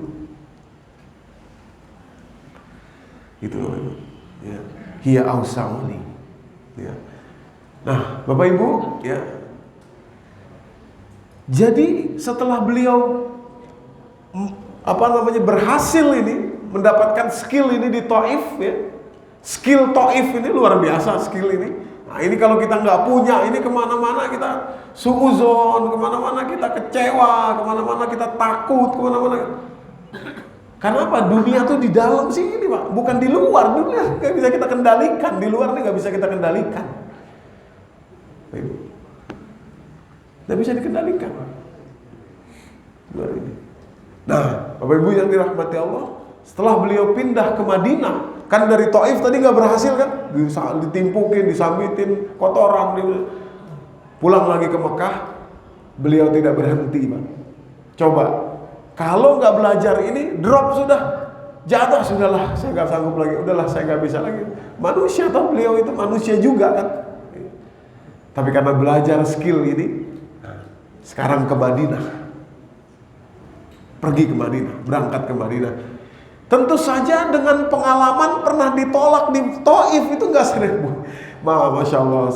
Itu ya. Hiya awsa'uli. Ya. Nah, Bapak Ibu, ya. Jadi setelah beliau berhasil ini mendapatkan skill ini di Taif ya. Skill Taif ini luar biasa skill ini. Nah, ini kalau kita nggak punya, ini kemana-mana kita suuzon, kemana-mana kita kecewa, kemana-mana kita takut, kemana-mana. Karena apa? Dunia tuh di dalam sini Pak, bukan di luar. Dunia nggak bisa kita kendalikan, di luar ini nggak bisa kita kendalikan. Tidak bisa dikendalikan. Luar ini. Nah, Bapak Ibu yang dirahmati Allah, setelah beliau pindah ke Madinah, kan dari Taif tadi nggak berhasil kan, ditimpukin, disambitin, kotoran, pulang lagi ke Mekah, beliau tidak berhenti, Pak. Coba, kalau nggak belajar ini, drop sudah, jatuh sudahlah, saya nggak sanggup lagi, udahlah saya nggak bisa lagi. Manusia, toh beliau itu manusia juga kan. Tapi karena belajar skill ini, sekarang ke Madinah. Pergi ke Madinah, berangkat ke Madinah. Tentu saja dengan pengalaman pernah ditolak di Taif itu nggak sering, Bu. Masya Allah,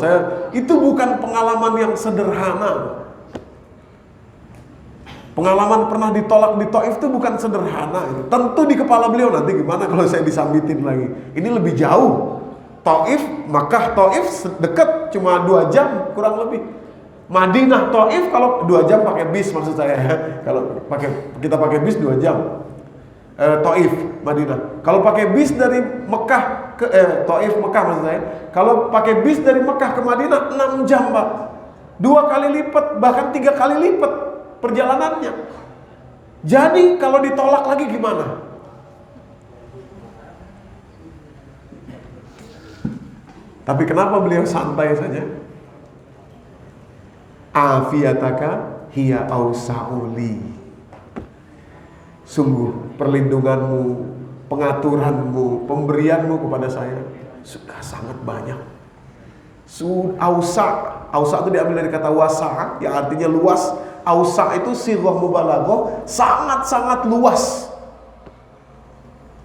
itu bukan pengalaman yang sederhana. Pengalaman pernah ditolak di Taif itu bukan sederhana. Tentu di kepala beliau nanti gimana kalau saya disambitin lagi. Ini lebih jauh. Taif, Makkah Taif dekat, cuma 2 jam kurang lebih. Madinah Taif kalau 2 jam pakai bis maksud saya ya. Kalau kita pakai bis 2 jam. Taif Madinah. Kalau pakai bis dari Mekah ke Taif Mekah maksud saya. Kalau pakai bis dari Mekah ke Madinah 6 jam, Pak. 2 kali lipat, bahkan 3 kali lipat perjalanannya. Jadi kalau ditolak lagi gimana? Tapi kenapa beliau santai saja? Afiyataka hiya ausa'uli. Sungguh perlindunganmu, pengaturanmu, pemberianmu kepada saya sudah sangat banyak. Ausa itu diambil dari kata wasa, yang artinya luas. Ausa itu sighah mubalaghah, sangat-sangat luas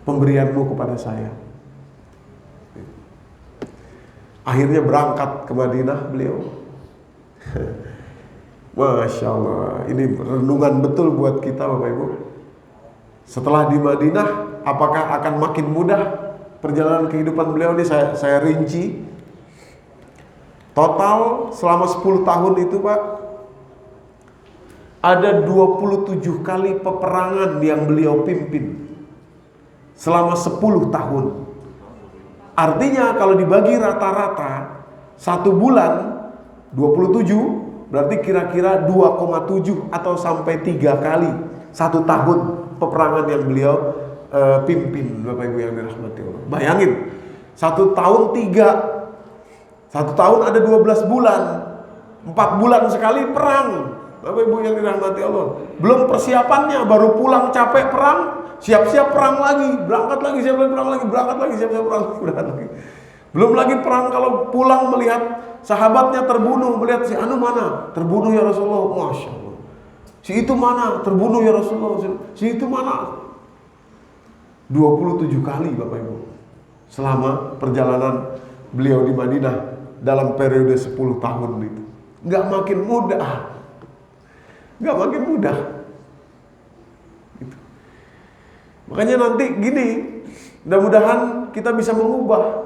pemberianmu kepada saya. Akhirnya berangkat ke Madinah beliau. Masya Allah, ini renungan betul buat kita Bapak Ibu. Setelah di Madinah, apakah akan makin mudah perjalanan kehidupan beliau ini? Saya rinci. Total selama 10 tahun itu, Pak, ada 27 kali peperangan yang beliau pimpin selama 10 tahun. Artinya kalau dibagi rata-rata 1 bulan 27, berarti kira-kira 2,7 atau sampai 3 kali 1 tahun peperangan yang beliau pimpin, Bapak Ibu yang dirahmati Allah. Bayangin, 1 tahun 1 tahun ada 12 bulan, 4 bulan sekali perang, Bapak Ibu yang dirahmati Allah. Belum persiapannya, baru pulang capek perang, siap-siap perang lagi, berangkat lagi, siap-siap perang lagi, berangkat lagi, siap-siap perang lagi, berangkat lagi. Belum lagi perang kalau pulang melihat sahabatnya terbunuh, melihat si anu mana? Terbunuh ya Rasulullah. Masya Allah. Si itu mana? Terbunuh ya Rasulullah. Si itu mana? 27 kali Bapak Ibu. Selama perjalanan beliau di Madinah dalam periode 10 tahun itu. Nggak makin mudah. Nggak makin mudah. Gitu. Makanya nanti gini, mudah-mudahan kita bisa mengubah.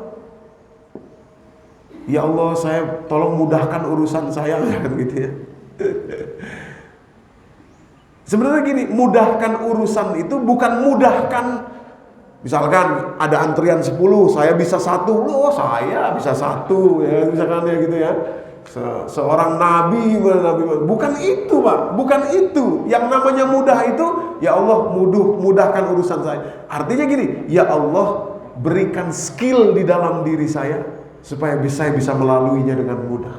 Ya Allah, saya tolong mudahkan urusan saya, kan gitu ya. Sebenarnya gini, mudahkan urusan itu bukan mudahkan, misalkan ada antrian 10, saya bisa 1, oh saya bisa 1, ya misalkan ya gitu ya. Seorang nabi, bukan itu Pak, bukan itu. Yang namanya mudah itu, ya Allah mudahkan urusan saya. Artinya gini, ya Allah berikan skill di dalam diri saya supaya saya bisa melaluinya dengan mudah.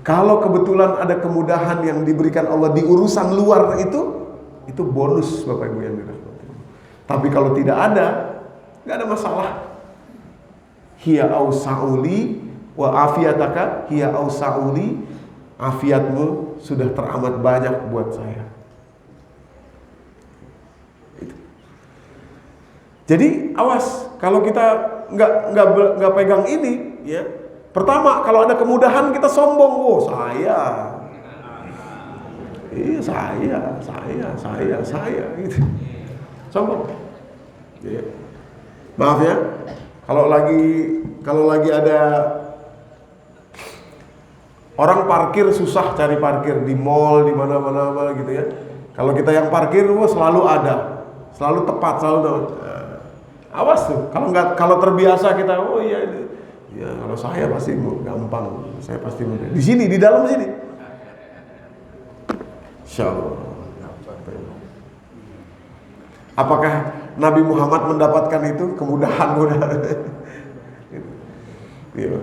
Kalau kebetulan ada kemudahan yang diberikan Allah di urusan luar itu bonus Bapak Ibu yang dirahmati. Tapi kalau tidak ada, nggak ada masalah. Hiya ausa'uli wa afiyataka hiya ausa'uli. Afiatmu sudah teramat banyak buat saya. Jadi awas kalau kita nggak pegang ini, ya. Pertama kalau ada kemudahan kita sombong, oh saya, saya, gitu. Sombong. Ya. Maaf ya, kalau lagi ada orang parkir susah cari parkir di mall di mana-mana gitu ya. Kalau kita yang parkir, selalu ada, selalu tepat, selalu. Awas tuh, kalau terbiasa kita, oh iya Ya kalau saya pasti gampang, saya pasti mudah. Di sini, di dalam sini. Insya Allah. Apakah Nabi Muhammad mendapatkan itu kemudahan? Iya.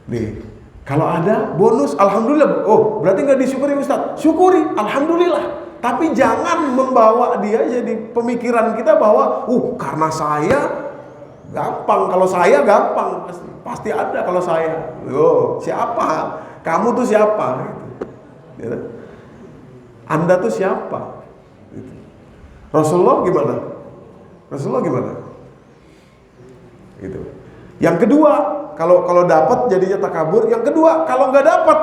Nih, kalau ada bonus, alhamdulillah. Oh, berarti nggak disyukuri Ustaz? Syukuri, alhamdulillah. Tapi jangan membawa dia jadi pemikiran kita bahwa, karena saya gampang. Kalau saya gampang, pasti ada kalau saya. Loh, siapa? Kamu tuh siapa? Gitu. Anda tuh siapa? Gitu. Rasulullah gimana? Rasulullah gimana? Gitu. Yang kedua, kalau dapat jadinya takabur. Yang kedua, kalau nggak dapat,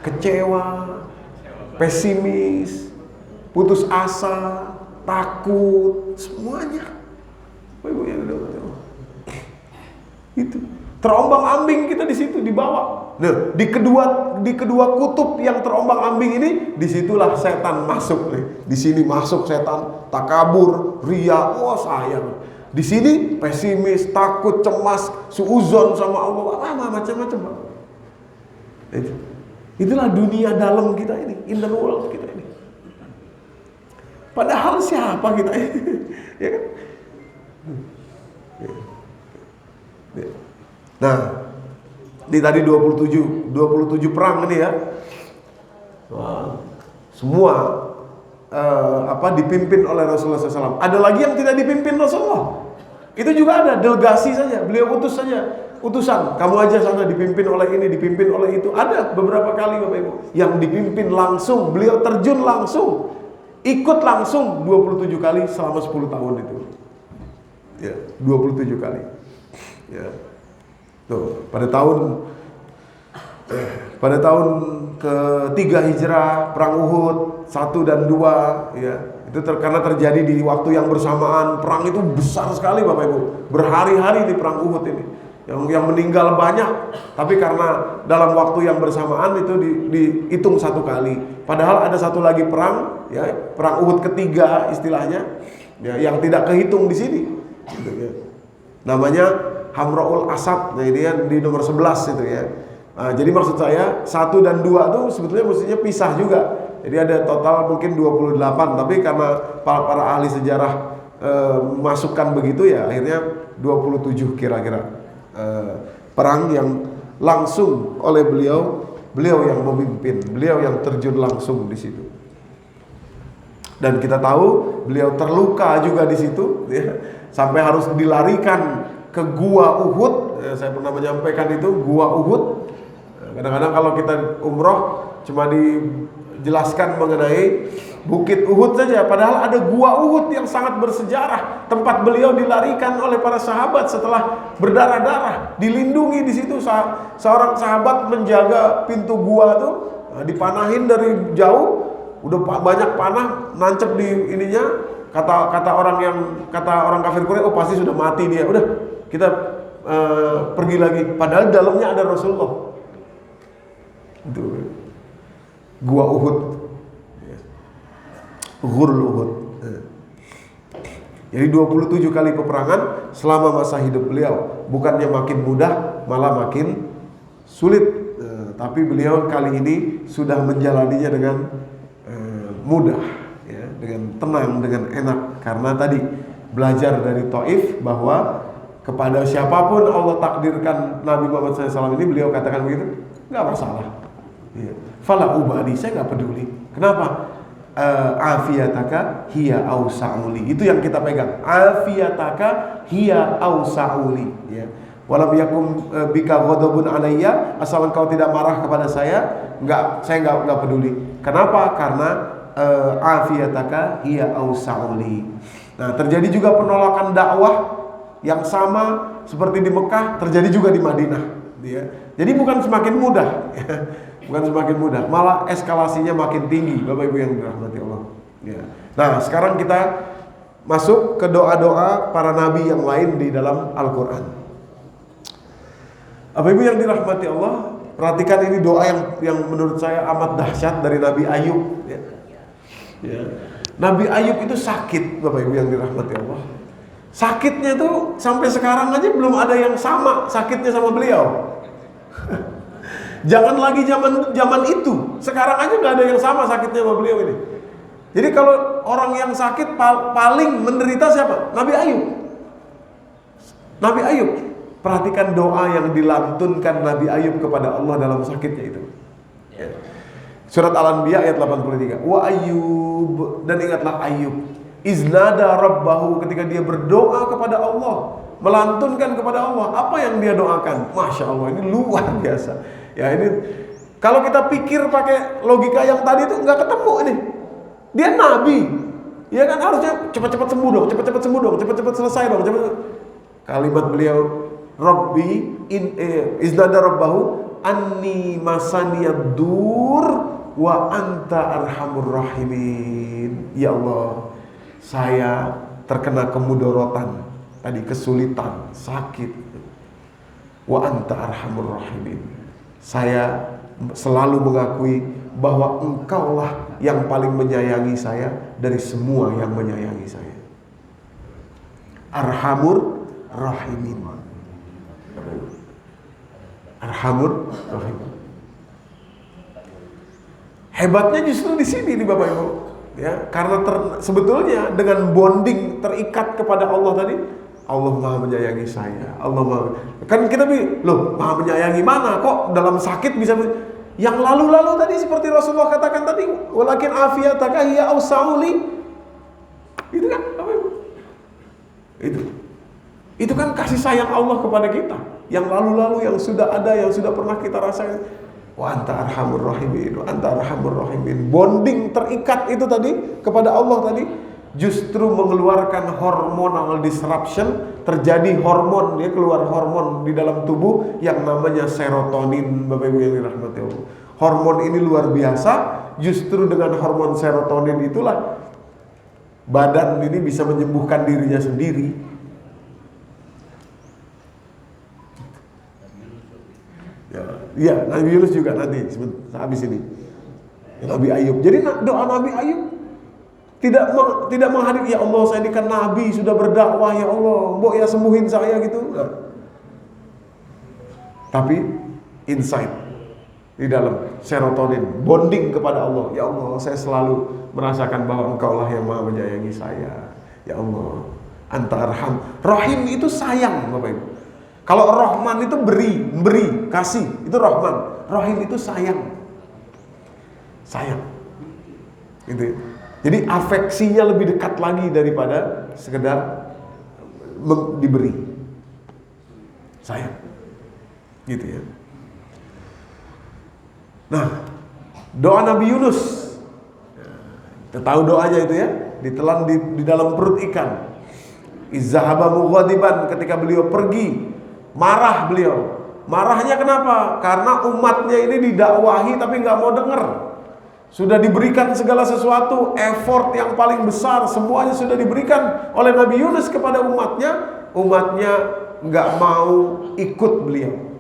kecewa, pesimis, putus asa, takut, semuanya. Itu terombang-ambing kita di situ dibawa. Nah, di kedua kutub yang terombang-ambing ini, disitulah setan masuk nih. Di sini masuk setan, takabur, ria, saya. Di sini pesimis, takut, cemas, suuzon sama Allah, macam-macam. Itulah dunia dalam kita ini, inner world kita ini. Padahal siapa kita ini? Ya kan? Nah, di tadi 27 perang ini ya. Semua dipimpin oleh Rasulullah SAW. Ada lagi yang tidak dipimpin Rasulullah. Itu juga ada, delegasi saja, beliau utus saja, utusan, kamu aja sana dipimpin oleh ini, dipimpin oleh itu. Ada beberapa kali Bapak Ibu yang dipimpin langsung, beliau terjun langsung, ikut langsung 27 kali selama 10 tahun itu. Ya, 27 kali. Ya. Tuh, pada tahun ke-3 Hijrah, perang Uhud 1 dan 2, ya. Itu karena terjadi di waktu yang bersamaan. Perang itu besar sekali Bapak Ibu, berhari-hari di perang Uhud ini. Yang meninggal banyak, tapi karena dalam waktu yang bersamaan itu dihitung 1 kali. Padahal ada satu lagi perang, ya, perang Uhud ketiga istilahnya, ya, yang tidak kehitung di sini. Gitu, ya. Namanya Hamra'ul Asad. Nah, ini di nomor 11 itu ya. Nah, jadi maksud saya 1 dan 2 itu sebetulnya mestinya pisah juga. Jadi ada total mungkin 28, tapi karena para ahli sejarah masukkan begitu ya, akhirnya 27 kira-kira perang yang langsung oleh beliau yang memimpin, beliau yang terjun langsung di situ. Dan kita tahu beliau terluka juga di situ, ya, sampai harus dilarikan ke Gua Uhud. Saya pernah menyampaikan itu, Gua Uhud. Kadang-kadang kalau kita umroh cuma dijelaskan mengenai Bukit Uhud saja, padahal ada Gua Uhud yang sangat bersejarah, tempat beliau dilarikan oleh para sahabat setelah berdarah-darah, dilindungi di situ. Seorang sahabat menjaga pintu gua tuh, dipanahin dari jauh, udah banyak panah nancep di ininya. Kata orang kafir Quraisy, pasti sudah mati dia. Udah, kita pergi lagi. Padahal dalamnya ada Rasulullah. Itu Gua Uhud, Ghurul Uhud. Jadi 27 kali peperangan selama masa hidup beliau. Bukannya makin mudah, malah makin sulit. Tapi beliau kali ini sudah menjalaninya dengan mudah, ya, dengan tenang, dengan enak. Karena tadi belajar dari Taif bahwa kepada siapapun Allah takdirkan Nabi Muhammad SAW ini, beliau katakan begitu, nggak masalah. Ya. Fala ubadi, saya nggak peduli. Kenapa? Afiyataka hiya ausa'uli. Itu yang kita pegang. Afiyataka hiya ausa'uli. Ya. Walam yakum bika ghadabun alayya, asal engkau tidak marah kepada saya, saya nggak peduli. Kenapa? Karena afiyataka hiya ausa'uli. Nah, terjadi juga penolakan dakwah yang sama seperti di Mekah, terjadi juga di Madinah. Ya. Jadi bukan semakin mudah. Bukan semakin mudah, malah eskalasinya makin tinggi, Bapak Ibu yang dirahmati Allah. Ya. Nah, sekarang kita masuk ke doa-doa para nabi yang lain di dalam Al-Quran. Bapak Ibu yang dirahmati Allah, perhatikan ini doa yang menurut saya amat dahsyat dari Nabi Ayub. Ya. Ya. Nabi Ayub itu sakit, Bapak Ibu yang dirahmati Allah. Sakitnya tuh sampai sekarang aja belum ada yang sama sakitnya sama beliau. Jangan lagi zaman itu, sekarang aja nggak ada yang sama sakitnya sama beliau ini. Jadi kalau orang yang sakit paling menderita siapa? Nabi Ayub. Nabi Ayub. Perhatikan doa yang dilantunkan Nabi Ayub kepada Allah dalam sakitnya itu. Surat Al-Anbiya ayat 83. Wa Ayub, dan ingatlah Ayub. Iznada rabbahu, ketika dia berdoa kepada Allah, melantunkan kepada Allah. Apa yang dia doakan? Masya Allah, ini luar biasa. Ya, ini kalau kita pikir pakai logika yang tadi itu nggak ketemu ini. Dia nabi, ya kan, harusnya cepat-cepat sembuh dong, cepat-cepat sembuh dong, cepat-cepat selesai dong, cepat. Kalimat beliau, Rabbi iznada rabbahu anni masaniyad dur wa anta arhamur rahimin. Ya Allah, saya terkena kemudorotan, tadi kesulitan, sakit. Wa anta arhamur rahimin. Saya selalu mengakui bahwa engkaulah yang paling menyayangi saya dari semua yang menyayangi saya. Arhamur rahimin. Arhamur rahimin. Hebatnya justru di sini nih Bapak Ibu. Ya, karena sebetulnya dengan bonding terikat kepada Allah tadi, Allah Maha menyayangi saya. Allah Maha. Kan kita loh, Maha menyayangi mana? Kok dalam sakit bisa yang lalu-lalu tadi seperti Rasulullah katakan tadi, walakin afiyataka hiya ausauli. Itu kan apa Ibu? Itu kan kasih sayang Allah kepada kita. Yang lalu-lalu, yang sudah ada, yang sudah pernah kita rasakan. Wa anta arhamur rahimin, wa anta arhamur rahimin. Bonding terikat itu tadi kepada Allah tadi justru mengeluarkan hormonal disruption, terjadi hormon, dia keluar hormon di dalam tubuh yang namanya serotonin, Bapak Ibu yang dirahmati Allah. Hormon ini luar biasa, justru dengan hormon serotonin itulah badan ini bisa menyembuhkan dirinya sendiri. Ya, Nabi Yunus juga nanti habis ini. Nabi Ayub. Jadi doa Nabi Ayub tidak menghadap, ya Allah saya ini kan nabi, sudah berdakwah, ya Allah, mbok ya sembuhin saya gitu. Nah. Tapi insight di dalam serotonin, bonding kepada Allah. Ya Allah, saya selalu merasakan bahwa Engkaulah yang Maha menyayangi saya. Ya Allah, anta arham. Rahim itu sayang, Bapak Ibu. Kalau Rahman itu beri, kasih, itu Rahman. Rahim itu sayang. Sayang. Gitu. Jadi afeksinya lebih dekat lagi daripada sekedar diberi. Sayang. Gitu ya. Nah, doa Nabi Yunus. Kita tahu doanya itu ya, ditelan di dalam perut ikan. Izzahaba mughadiban, ketika beliau pergi, marah beliau. Marahnya kenapa? Karena umatnya ini didakwahi tapi nggak mau dengar. Sudah diberikan segala sesuatu, effort yang paling besar, semuanya sudah diberikan oleh Nabi Yunus kepada umatnya. Umatnya nggak mau ikut beliau.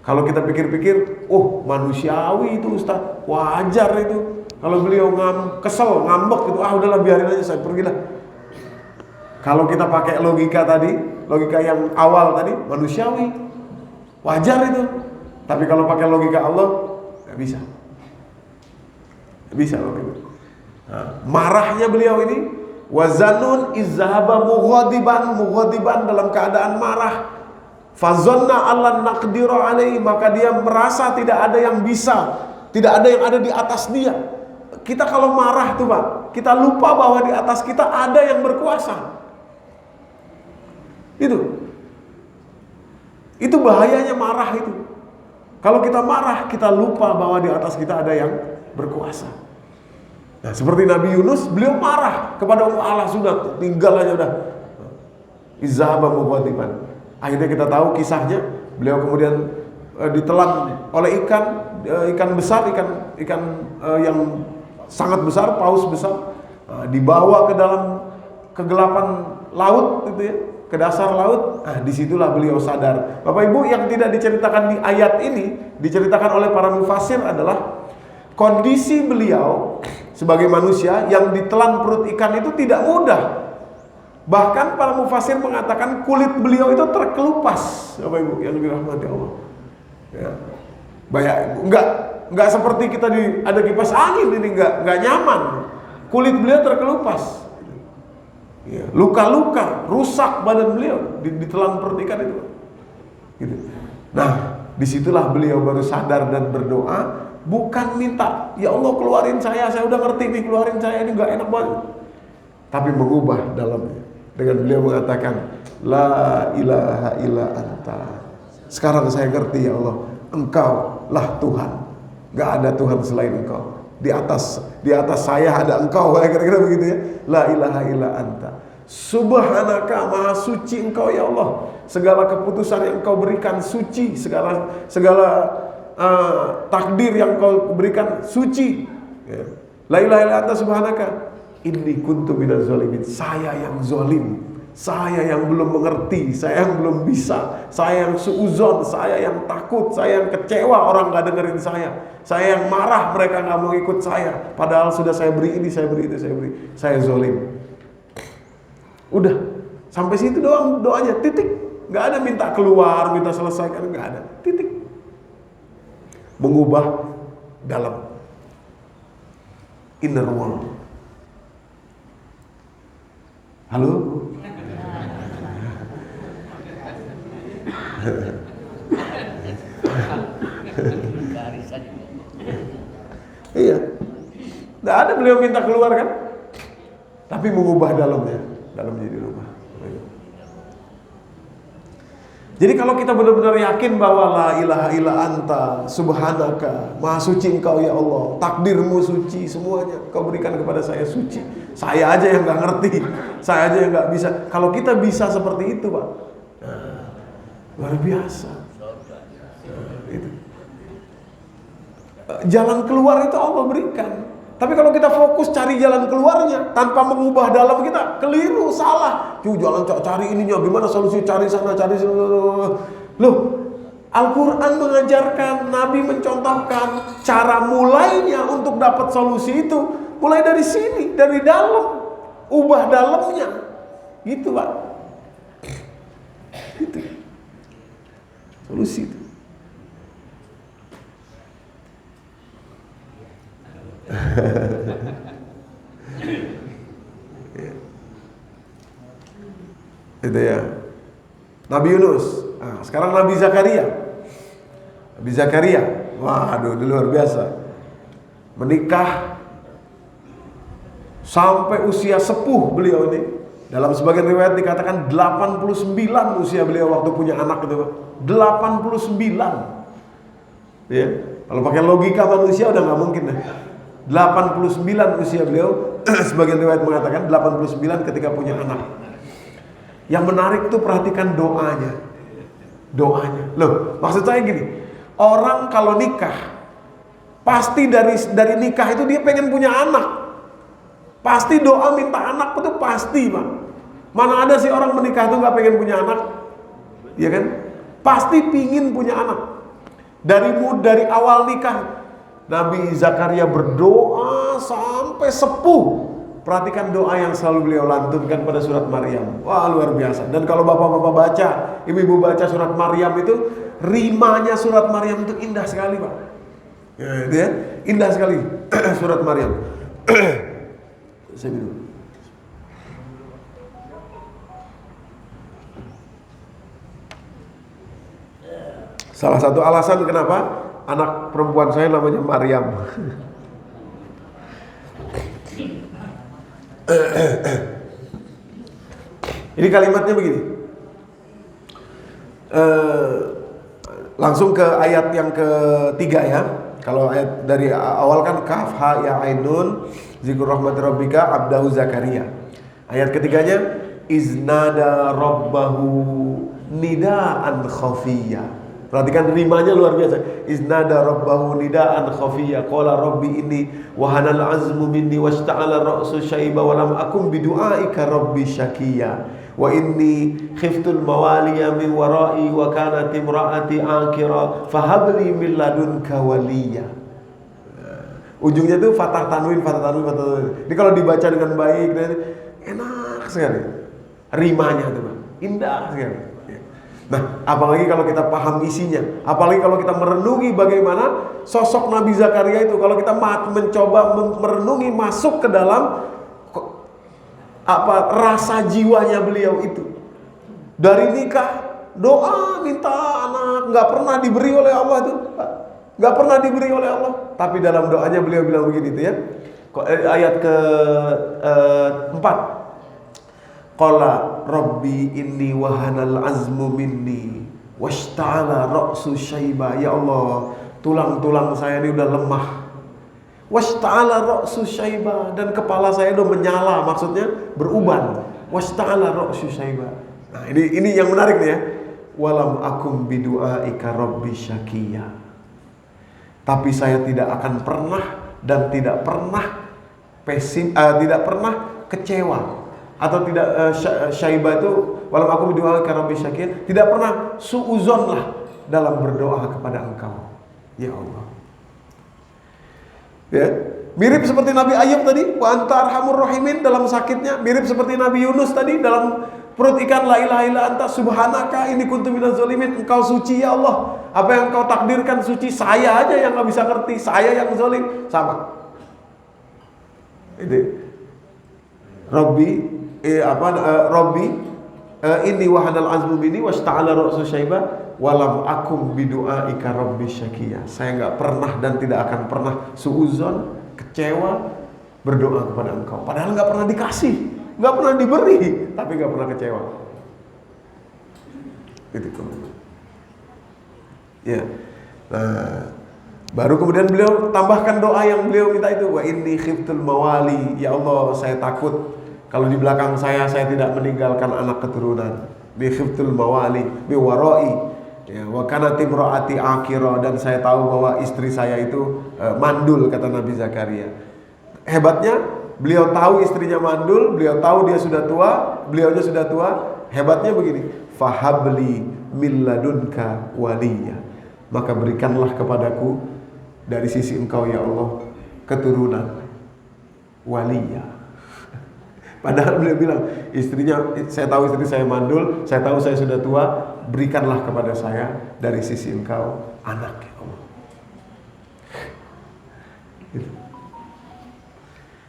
Kalau kita pikir-pikir, oh manusiawi itu Ustaz, wajar itu. Kalau beliau kesel, ngambek gitu, udahlah biarin aja saya pergilah. Kalau kita pakai logika tadi, logika yang awal tadi, manusiawi, wajar itu. Tapi kalau pakai logika Allah, nggak bisa. Nggak bisa loh. Nah, marahnya beliau ini, wazanun izzahaba mughadiban dalam keadaan marah. Fazonna allan naqdiru alaihi, maka dia merasa tidak ada yang bisa, tidak ada yang ada di atas dia. Kita kalau marah tuh Pak, kita lupa bahwa di atas kita ada yang berkuasa. Itu bahayanya marah itu. Kalau kita marah, kita lupa bahwa di atas kita ada yang berkuasa. Nah, seperti Nabi Yunus, beliau marah kepada Allah, sudah tinggal aja udah. Izzahaba mughadiban. Akhirnya kita tahu kisahnya, beliau kemudian ditelan oleh ikan besar, ikan yang sangat besar, paus besar, dibawa ke dalam kegelapan laut gitu ya, ke dasar laut. Disitulah beliau sadar. Bapak Ibu, yang tidak diceritakan di ayat ini, diceritakan oleh para mufassir adalah kondisi beliau sebagai manusia yang ditelan perut ikan itu tidak mudah. Bahkan para mufasir mengatakan kulit beliau itu terkelupas, Bapak Ibu yang dirahmati Allah. Ya. Enggak seperti kita ada kipas angin ini, enggak nyaman. Kulit beliau terkelupas. Ya, luka-luka, rusak badan beliau ditelan pertikan itu. Gitu. Nah, disitulah beliau baru sadar dan berdoa, bukan minta, ya Allah keluarin saya udah ngerti nih, keluarin saya, ini enggak enak banget. Tapi mengubah dalamnya dengan beliau mengatakan, la ilaha illa anta. Sekarang saya ngerti ya Allah, Engkau lah Tuhan. Enggak ada Tuhan selain Engkau. Di atas saya ada Engkau, kira-kira begitu ya. La ilaha illa anta. Subhanaka, maha suci Engkau ya Allah. Segala keputusan yang Engkau berikan suci, segala takdir yang Engkau berikan suci. Ya. La ilaha illa anta subhanaka. Inni kuntu minaz zalimin. Saya yang zalim. Saya yang belum mengerti, saya yang belum bisa, saya yang suuzon, saya yang takut, saya yang kecewa orang gak dengerin saya yang marah mereka gak mau ikut saya, padahal sudah saya beri ini, saya beri itu, saya zalim. Udah, sampai situ doang doanya, titik. Gak ada minta keluar, minta selesaikan, gak ada, titik. Mengubah dalam inner world. Halo? Iya, tidak ada beliau minta keluar kan, tapi mengubah dalamnya, dalam jadi rubah. Jadi kalau kita benar-benar yakin bahwa la ilaha illa anta subhanaka, maha suci Engkau ya Allah, takdirmu suci, semuanya Kau berikan kepada saya suci. Saya aja yang nggak ngerti, saya aja yang nggak bisa. Kalau kita bisa seperti itu, Pak, luar biasa. Itu. Jalan keluar itu Allah berikan. Tapi kalau kita fokus cari jalan keluarnya tanpa mengubah dalam kita, keliru, salah. Jalan cari ininya, gimana solusi, cari sana, cari sini. Loh, Al-Quran mengajarkan, Nabi mencontohkan cara mulainya untuk dapat solusi itu. Mulai dari sini, dari dalam. Ubah dalamnya. Gitu, Pak. Gitu. Solusi itu. Itu ya. Nabi Yunus. Nah, sekarang Nabi Zakaria. Nabi Zakaria. Waduh, luar biasa. Menikah sampai usia sepuh beliau ini. Dalam sebagian riwayat dikatakan 89 usia beliau waktu punya anak itu. 89. Ya. Kalau pakai logika manusia udah nggak mungkin deh. 89 usia beliau, sebagian riwayat mengatakan 89 ketika punya anak. Yang menarik tuh perhatikan doanya. Doanya. Loh, maksud saya gini, orang kalau nikah pasti dari nikah itu dia pengen punya anak. Pasti doa minta anak itu pasti, Pak. Mana ada sih orang menikah tuh nggak pengen punya anak? Iya kan? Pasti pingin punya anak. Dari awal nikah Nabi Zakaria berdoa sampai sepuh. Perhatikan doa yang selalu beliau lantunkan pada surat Maryam. Wah, luar biasa. Dan kalau bapak-bapak baca, ibu-ibu baca surat Maryam itu, rimanya surat Maryam itu indah sekali, Pak. Ya, indah sekali surat Maryam. Saya minum. Salah satu alasan kenapa anak perempuan saya namanya Maryam. Ini kalimatnya begini. Langsung ke ayat yang ketiga ya. Kalau ayat dari awal kan kaf ha ya ainun zikrul rahmati rabbika abdahu Zakaria. Ayat ketiganya iznada rabbahu nidaan khafiyya. Perhatikan rimanya luar biasa. Iznada rabbahu nidaan khafiyya qala rabbi inni wa hanal azmu minni washta'ala ra'su syaiba wa lam akum bidu'aika rabbi syakiyya wa inni khiftul mawaliya min wara'i wa kanat imra'ati akira fahabli min ladunka waliyya. Ujungnya itu fathah tanwin. Ini kalau dibaca dengan baik dan enak sekali. rimanya tuh Pak. Indah sekali. Nah, apalagi kalau kita paham isinya, apalagi kalau kita merenungi bagaimana sosok Nabi Zakaria itu, kalau kita mencoba merenungi masuk ke dalam rasa jiwanya beliau itu. Dari nikah, doa minta anak, nggak pernah diberi oleh Allah itu, nggak pernah diberi oleh Allah. Tapi dalam doanya beliau bilang begini itu ya, ayat ke-4. Qala rabbi inni wahanal azmu minni washta'ala ra'su syaiba. Ya Allah, tulang-tulang saya ini udah lemah. Washta'ala ra'su syaiba, dan kepala saya udah menyala, maksudnya beruban. Washta'ala ra'su syaiba. Nah, ini yang menarik nih ya. Walam akum bidu'aika rabbi syakiyya. Tapi saya tidak akan pernah dan tidak pernah tidak pernah kecewa. Atau tidak syaibah itu walau aku berdoa karena bisyakir, tidak pernah suuzon lah dalam berdoa kepada Engkau ya Allah. Ya, mirip seperti Nabi Ayub tadi, wa anta arhamur rahimin dalam sakitnya, mirip seperti Nabi Yunus tadi dalam perut ikan, la ilaha illa anta subhanaka inni kuntu minaz zalimin. Engkau suci ya Allah, apa yang Engkau takdirkan suci, saya aja yang nggak bisa ngerti, saya yang zalim. Sama itu Rabbi Rabbi inni wahanal azmu minni washta'ala ra'su syaiba walam akum bidu'aika rabbi syakiyya. Saya nggak pernah dan tidak akan pernah suuzon, kecewa berdoa kepada Engkau. Padahal nggak pernah dikasih, nggak pernah diberi, tapi nggak pernah kecewa. Itu ya. Nah, baru kemudian beliau tambahkan doa yang beliau minta itu, wa inni khiftul mawali. Ya Allah, saya takut kalau di belakang saya tidak meninggalkan anak keturunan. Bi khiftul mawali bi warai. Ya, wa kanat imraati akira, dan saya tahu bahwa istri saya itu mandul, kata Nabi Zakaria. Hebatnya beliau tahu istrinya mandul, beliau tahu dia sudah tua, beliaunya sudah tua. Hebatnya begini, fahabli min ladunka waliya. Maka berikanlah kepadaku dari sisi Engkau ya Allah keturunan waliya. Padahal beliau bilang, istrinya, saya tahu istri saya mandul, saya tahu saya sudah tua, berikanlah kepada saya dari sisi Engkau anak ya Allah. Gitu.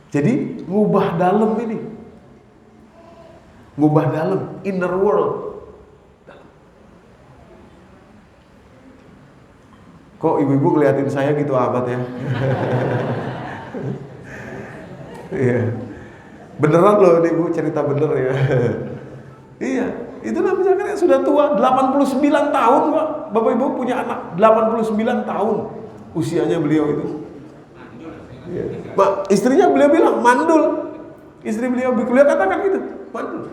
Jadi ngubah dalam ini, ngubah dalam, inner world. Kok ibu-ibu ngeliatin saya gitu amat ya? Iya. Beneran loh ini Bu, cerita bener ya. Iya, itu Nabi Zakaria sudah tua, 89 tahun Pak. Bapak Ibu punya anak 89 tahun usianya beliau itu. Iya. Istrinya beliau bilang mandul. Istri beliau katakan gitu, mandul.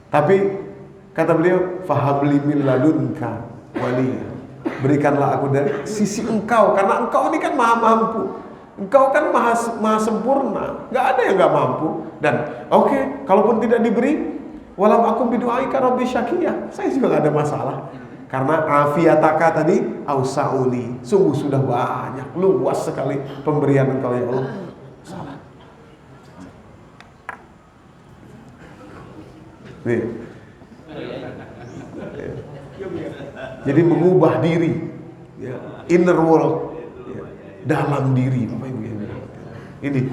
Tapi kata beliau, fahabli min ladunka waliya. Berikanlah aku dari sisi Engkau, karena Engkau ini kan maha mampu. Engkau kan maha sempurna, nggak ada yang nggak mampu. Dan oke, kalaupun tidak diberi, walam aku bidu'aika rabbi syakiyya, saya juga nggak ada masalah. Karena afiyataka tadi ausauli, sungguh sudah banyak, luas sekali pemberian Engkau ya Allah. Salah. Nih. Jadi mengubah diri, ya, inner world. Dalam diri, Bapak Ibu. Ini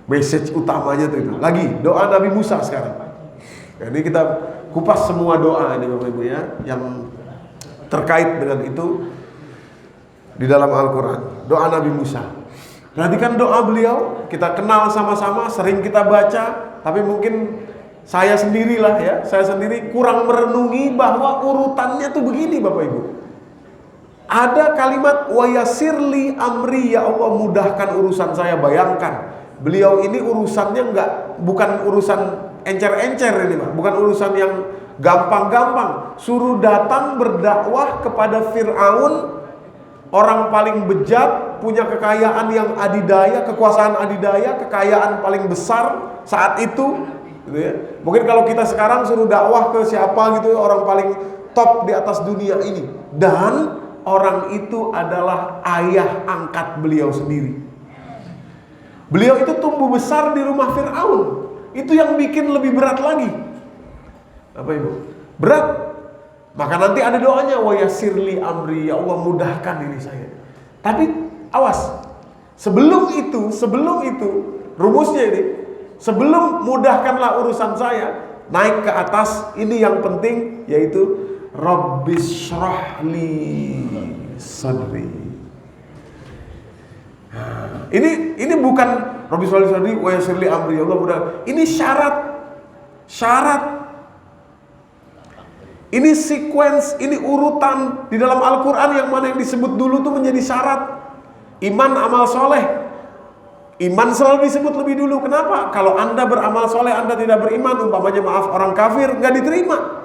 message utamanya tuh itu. Lagi doa Nabi Musa sekarang. Ya, ini kita kupas semua doa ini Bapak Ibu ya, yang terkait dengan itu di dalam Al-Quran. Doa Nabi Musa. Perhatikan doa beliau, kita kenal sama-sama, sering kita baca, tapi mungkin saya sendirilah ya, saya sendiri kurang merenungi bahwa urutannya tuh begini Bapak Ibu. Ada kalimat wa yassirli amri, ya Allah mudahkan urusan saya. Bayangkan, beliau ini urusannya bukan urusan encer-encer ini Pak, bukan urusan yang gampang-gampang. Suruh datang berdakwah kepada Fir'aun, orang paling bejat, punya kekayaan yang adidaya, kekuasaan adidaya, kekayaan paling besar saat itu gitu ya. Mungkin kalau kita sekarang suruh dakwah ke siapa gitu, orang paling top di atas dunia ini, dan orang itu adalah ayah angkat beliau sendiri. Beliau itu tumbuh besar di rumah Fir'aun. Itu yang bikin lebih berat lagi. Apa Ibu? Berat. Maka nanti ada doanya, wa yassirli amri, ya Allah mudahkan ini saya. Tapi awas, sebelum itu rumusnya ini, sebelum mudahkanlah urusan saya, naik ke atas, ini yang penting, yaitu Rabbis syrahli sadri. Ini bukan Rabbis syrahli sadri wa yassirli amri, ya Allah mudah. Ini syarat. Ini sequence, ini urutan di dalam Al-Quran yang mana yang disebut dulu tuh menjadi syarat. Iman, amal soleh. Iman selalu disebut lebih dulu. Kenapa? Kalau Anda beramal soleh, Anda tidak beriman, umpamanya maaf orang kafir, nggak diterima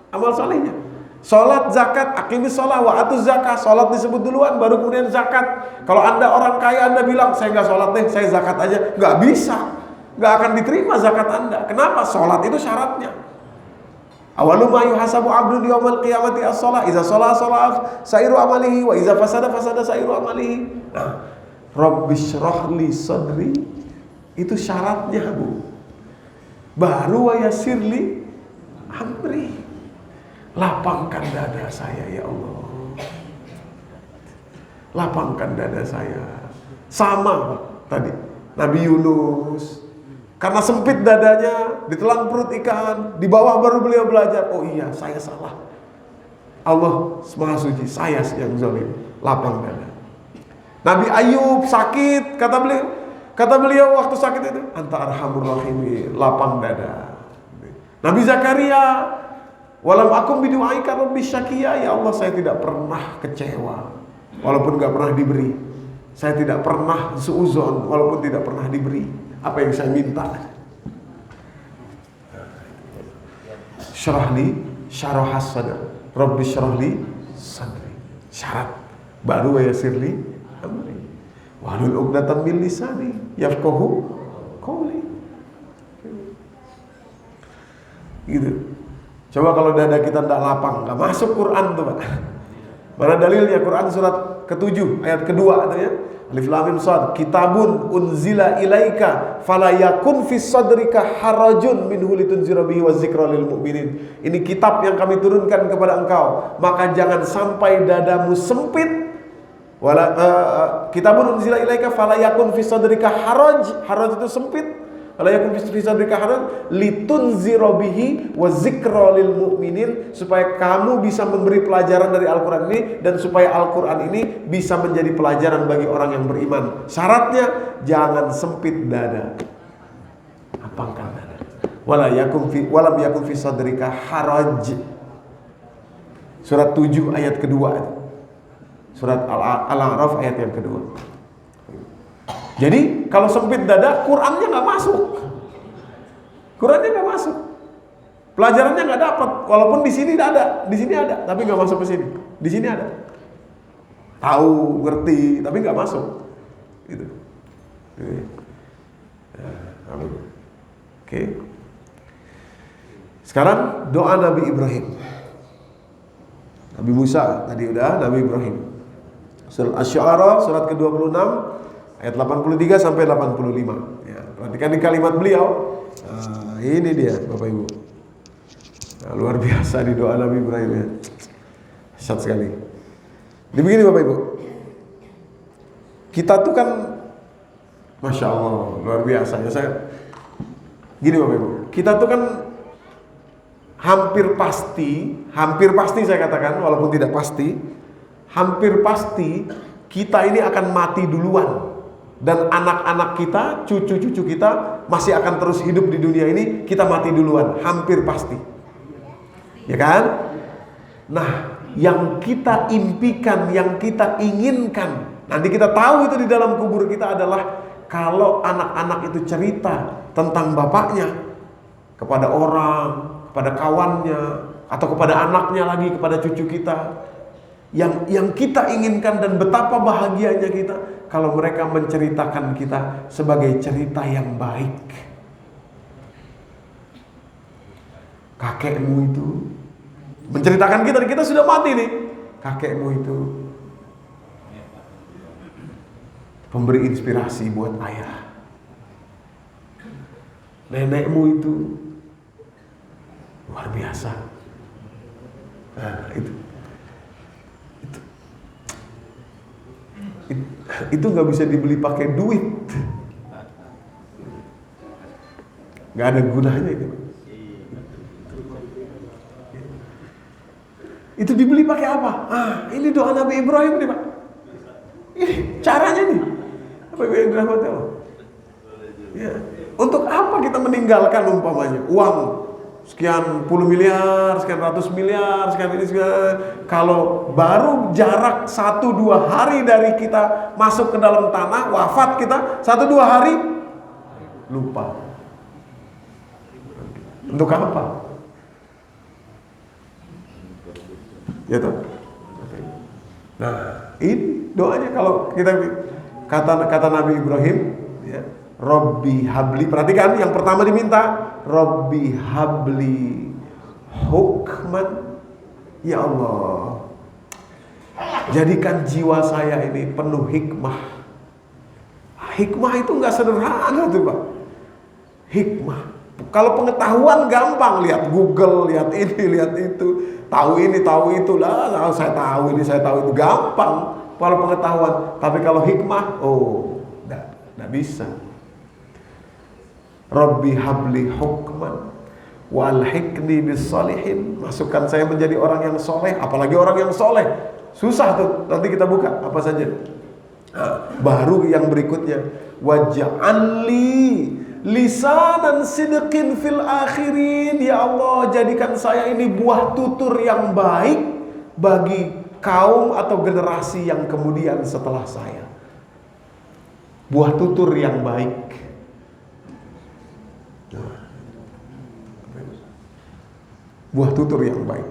amal solehnya. Sholat, zakat, aqimis sholat, wa atuz zakat. Sholat disebut duluan, baru kemudian zakat. Kalau Anda orang kaya, Anda bilang, saya nggak sholat deh, saya zakat aja. Nggak bisa. Nggak akan diterima zakat Anda. Kenapa? Sholat itu syaratnya. Awalu ma yuhasabu 'abdun yaumal qiyamati as-shalah. Iza shalah sairu amalihi wa iza fasada sairu amalihi. Nah, Rabbis syrahli sadri itu syaratnya, Bu. Baru wa yassirli amri. Lapangkan dada saya ya Allah. Lapangkan dada saya. Sama tadi Nabi Yunus. Karena sempit dadanya, ditelan perut ikan, di bawah baru beliau belajar. Oh iya, saya salah. Allah Maha Suci, saya yang zalim. Lapang dada. Nabi Ayub sakit, kata beliau waktu sakit itu, anta arhamur rahimin, lapang dada. Nabi Zakaria, walam akum bidu'aika rabbi syakiya, ya Allah saya tidak pernah kecewa walaupun gak pernah diberi. Saya tidak pernah suuzon walaupun tidak pernah diberi apa yang saya minta. Syarahli syarahas sadar, Rabbi syarahli sadri. Syarat baru wa yassirli amri wahlul 'uqdatam min lisani yafqahu qawli. Gitu. Coba kalau dada kita tidak lapang, nggak masuk Quran tuh, Pak. Mana dalilnya? Quran surat ke-7 ayat kedua ada ya. Alif lam mim shad, kitabun unzila ilaika fala yakun fis sadrika harajun minhu litunzira bihi wa dzikra lil mu'minin. Ini kitab yang kami turunkan kepada engkau, maka jangan sampai dadamu sempit. Kitabun unzila ilaika fala yakun fis sadrika haraj itu sempit. Fala yakun fis sadrika haraj litunzira bihi wa dzikra lil mu'minin, supaya kamu bisa memberi pelajaran dari Al-Qur'an ini dan supaya Al-Qur'an ini bisa menjadi pelajaran bagi orang yang beriman. Syaratnya jangan sempit dada. Lapangkan dada. Walam yakun fi sadrika haraj. Surat 7 ayat kedua. Surat Al-A'raf ayat yang kedua. Jadi kalau sempit dada, Qurannya nggak masuk. Qurannya nggak masuk. Pelajarannya nggak dapat. Walaupun di sini ada, tapi nggak masuk ke sini. Di sini ada. Tahu, ngerti, tapi nggak masuk. Gitu. Oke. Sekarang doa Nabi Ibrahim. Nabi Musa tadi udah, Nabi Ibrahim. Surat Asy-Syu'ara surat ke-26 ayat 83 sampai 85. Ya, perhatikan di kalimat beliau. Ini dia Bapak Ibu. Nah, luar biasa di doa Nabi Ibrahim ya. Dahsyat sekali. Begini Bapak Ibu. Kita tuh kan Masya Allah luar biasa ya saya. Gini Bapak Ibu. Kita tuh kan hampir pasti saya katakan walaupun tidak pasti, hampir pasti kita ini akan mati duluan. Dan anak-anak kita, cucu-cucu kita masih akan terus hidup di dunia ini, kita mati duluan, hampir pasti. Ya kan? Nah, yang kita impikan, yang kita inginkan, nanti kita tahu itu di dalam kubur kita adalah kalau anak-anak itu cerita tentang bapaknya kepada orang, kepada kawannya, atau kepada anaknya lagi, kepada cucu kita. Yang kita inginkan dan betapa bahagianya kita kalau mereka menceritakan kita sebagai cerita yang baik. Kakekmu itu menceritakan kita sudah mati nih. Kakekmu itu pemberi inspirasi buat ayah. Nenekmu itu Luar biasa. Nah, itu nggak bisa dibeli pakai duit. Nggak ada gunanya itu. Itu dibeli pakai apa? Ini doa Nabi Ibrahim nih, Pak. Ini caranya nih. Apa yang dirahmati Allah? Ya. Untuk apa kita meninggalkan umpamanya uang sekian puluh miliar, sekian ratus miliar, sekian ini sekian, kalau baru jarak 1-2 hari dari kita masuk ke dalam tanah, wafat kita 1-2 hari lupa. Untuk apa? Ya toh? Nah, ini doanya kalau kita kata Nabi Ibrahim, ya, Robbi habli. Perhatikan yang pertama diminta, Robbi habli hukman. Ya Allah, jadikan jiwa saya ini penuh hikmah. Hikmah itu nggak sederhana tuh, Pak. Hikmah. Kalau pengetahuan gampang, lihat Google, lihat ini, lihat itu. Tahu ini, tahu itu lah, saya tahu ini, saya tahu itu, gampang kalau pengetahuan. Tapi kalau hikmah, enggak bisa. Rabbi habli hukman walhiqni bis-shalihin. Masukkan saya menjadi orang yang soleh, apalagi orang yang soleh. Susah tuh, nanti kita buka apa saja. Baru yang berikutnya, waj'alli lisanan sidqin fil akhirin. Ya Allah, jadikan saya ini buah tutur yang baik bagi kaum atau generasi yang kemudian setelah saya. Buah tutur yang baik. Buah tutur yang baik.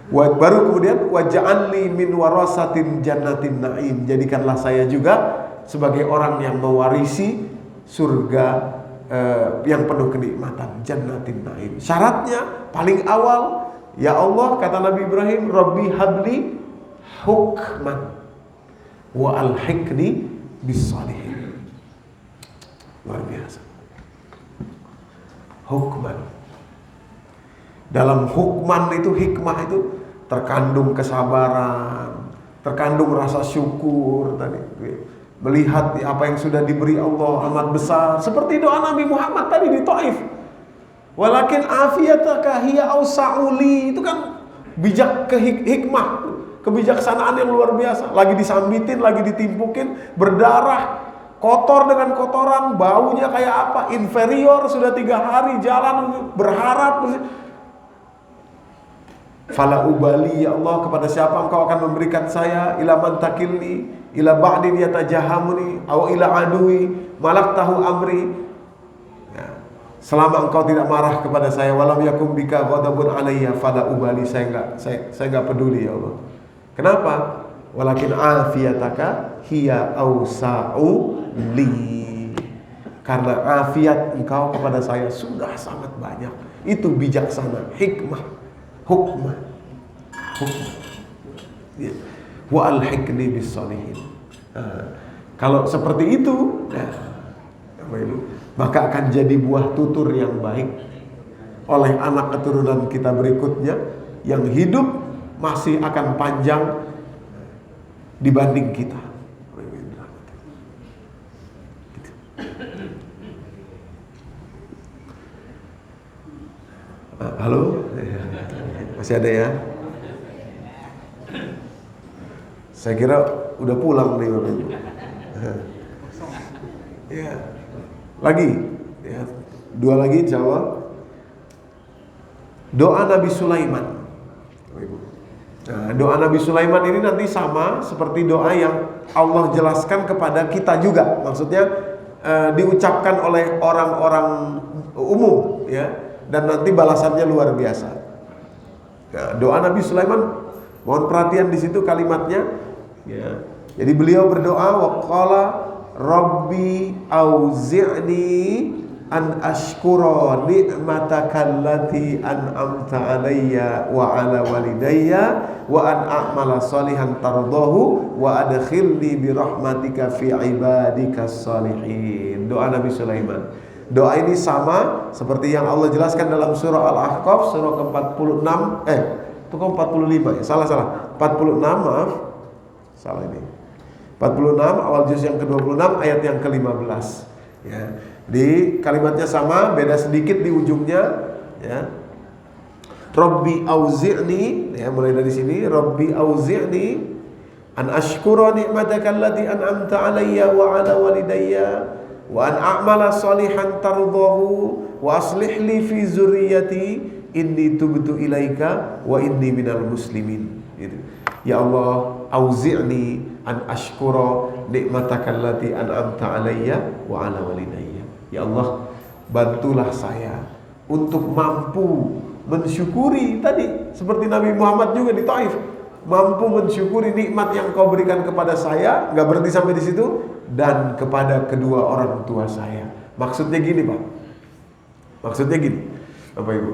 Baru kemudian waj'alni min warasatin jannatin na'im. Jadikanlah saya juga sebagai orang yang mewarisi surga yang penuh kenikmatan, jannatin na'im. Syaratnya paling awal, ya Allah, kata Nabi Ibrahim, Rabbi habli hukman wa alhiqni bis-shalihin. Luar biasa. Hukman. Dalam hukman itu, hikmah itu terkandung kesabaran, terkandung rasa syukur tadi. Melihat apa yang sudah diberi Allah amat besar. Seperti doa Nabi Muhammad tadi di Taif. Walakin afiyataka hiya ausa'uli. Itu kan bijak hikmah, kebijaksanaan yang luar biasa. Lagi disambitin, lagi ditimpukin, berdarah, kotor dengan kotoran, baunya kayak apa, inferior, sudah 3 hari jalan berharap. Fala ubali, ya Allah, kepada siapa engkau akan memberikan saya, ila man takilni, ila ba'din yatajahamuni, aw ila adui, malak tahu amri. Ya. Selama engkau tidak marah kepada saya, walam yakum bika ghadabun alayya, fala ubali, saya enggak peduli, ya Allah. Kenapa? Walakin afiyataka hiya awsa'u li. Karena afiat engkau kepada saya sudah sangat banyak. Itu bijaksana, hikmah. Hukmah. Ya. Wa alhiqni bis-shalihin. Kalau seperti itu, maka akan jadi buah tutur yang baik oleh anak keturunan kita berikutnya yang hidup masih akan panjang dibanding kita. Halo? Masih ada ya? Saya kira udah pulang nih Bapak Ibu. Ya. Lagi ya, 2 lagi insya Allah. Doa Nabi Sulaiman. Nah, doa Nabi Sulaiman ini nanti sama seperti doa yang Allah jelaskan kepada kita juga. Maksudnya diucapkan oleh orang-orang umum ya, dan nanti balasannya luar biasa. Nah, doa Nabi Sulaiman, mohon perhatian di situ kalimatnya. Ya. Jadi beliau berdoa, waqala Rabbi auzi'ni an ashkura ni'mataka allati an'amta alayya wa ala walidayya wa an a'mala salihan tardahu wa adkhilni bi rahmatika fi ibadikas salihin. Doa Nabi Sulaiman. Doa ini sama seperti yang Allah jelaskan dalam surah Al-Ahqaf surah ke-46 itu kok 45 ya? Salah 46, maaf. Salah ini. 46 awal juz yang ke-26 ayat yang ke-15 ya. Di kalimatnya sama, beda sedikit di ujungnya ya. Rabbi auzi'ni ya, mulai dari sini, Rabbi auzi'ni an ashkura ni'mataka allati an'amta 'alayya wa 'ala walidayya wa an a'mala shalihan tardahu wa aslih li fi zurriyyati inni tubtu ilaika wa inni minal muslimin gitu. Ya Allah, auzi'ni an ashkura ni'mataka allati an'amta 'alayya wa 'ala walidayya. Ya Allah, bantulah saya untuk mampu mensyukuri tadi seperti Nabi Muhammad juga di Taif, mampu mensyukuri nikmat yang Kau berikan kepada saya, nggak berhenti sampai di situ, dan kepada kedua orang tua saya. Maksudnya gini, Pak. Maksudnya gini, Bapak Ibu.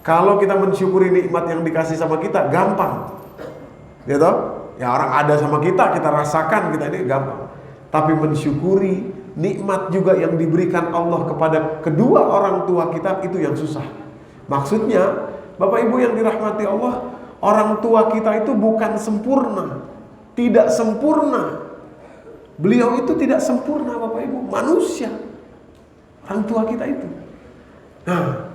Kalau kita mensyukuri nikmat yang dikasih sama kita, gampang. Ya toh? Ya orang ada sama kita rasakan, kita ini gampang. Tapi mensyukuri nikmat juga yang diberikan Allah kepada kedua orang tua kita, itu yang susah. Maksudnya, Bapak Ibu yang dirahmati Allah, orang tua kita itu bukan sempurna, tidak sempurna. Beliau itu tidak sempurna, Bapak Ibu, manusia. Orang tua kita itu. Nah,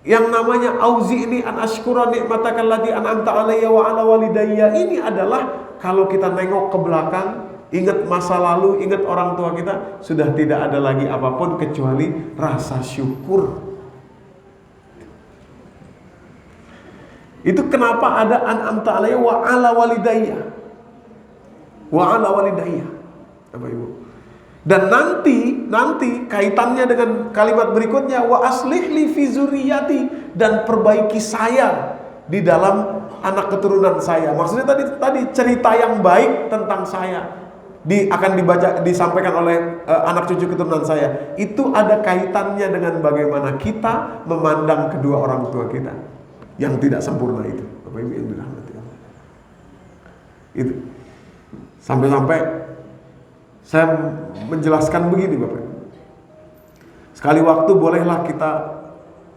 yang namanya auzi'ni an ashkura ni'mataka allati an'amta 'alayya wa 'ala walidayya ini adalah kalau kita nengok ke belakang, ingat masa lalu, ingat orang tua kita, sudah tidak ada lagi apapun kecuali rasa syukur. Itu kenapa ada an'amta 'alayya wa 'ala walidayya. Wa 'ala walidayya. Bapak Ibu. Dan nanti kaitannya dengan kalimat berikutnya, wa aslih li fi zurriyyati, dan perbaiki saya di dalam anak keturunan saya. Maksudnya tadi cerita yang baik tentang saya akan disampaikan oleh anak cucu keturunan saya. Itu ada kaitannya dengan bagaimana kita memandang kedua orang tua kita yang tidak sempurna itu. Bapak Ibu yang dirahmati Allah. Itu. Sampai-sampai saya menjelaskan begini, Bapak Ibu. Sekali waktu bolehlah kita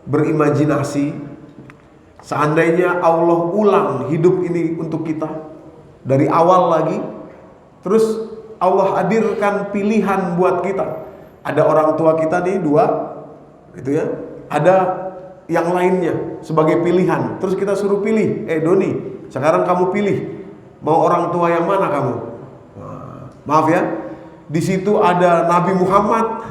berimajinasi, seandainya Allah ulang hidup ini untuk kita dari awal lagi, terus Allah hadirkan pilihan buat kita. Ada orang tua kita nih 2, gitu ya. Ada yang lainnya sebagai pilihan. Terus kita suruh pilih, Doni, sekarang kamu pilih, mau orang tua yang mana kamu? Maaf ya, di situ ada Nabi Muhammad,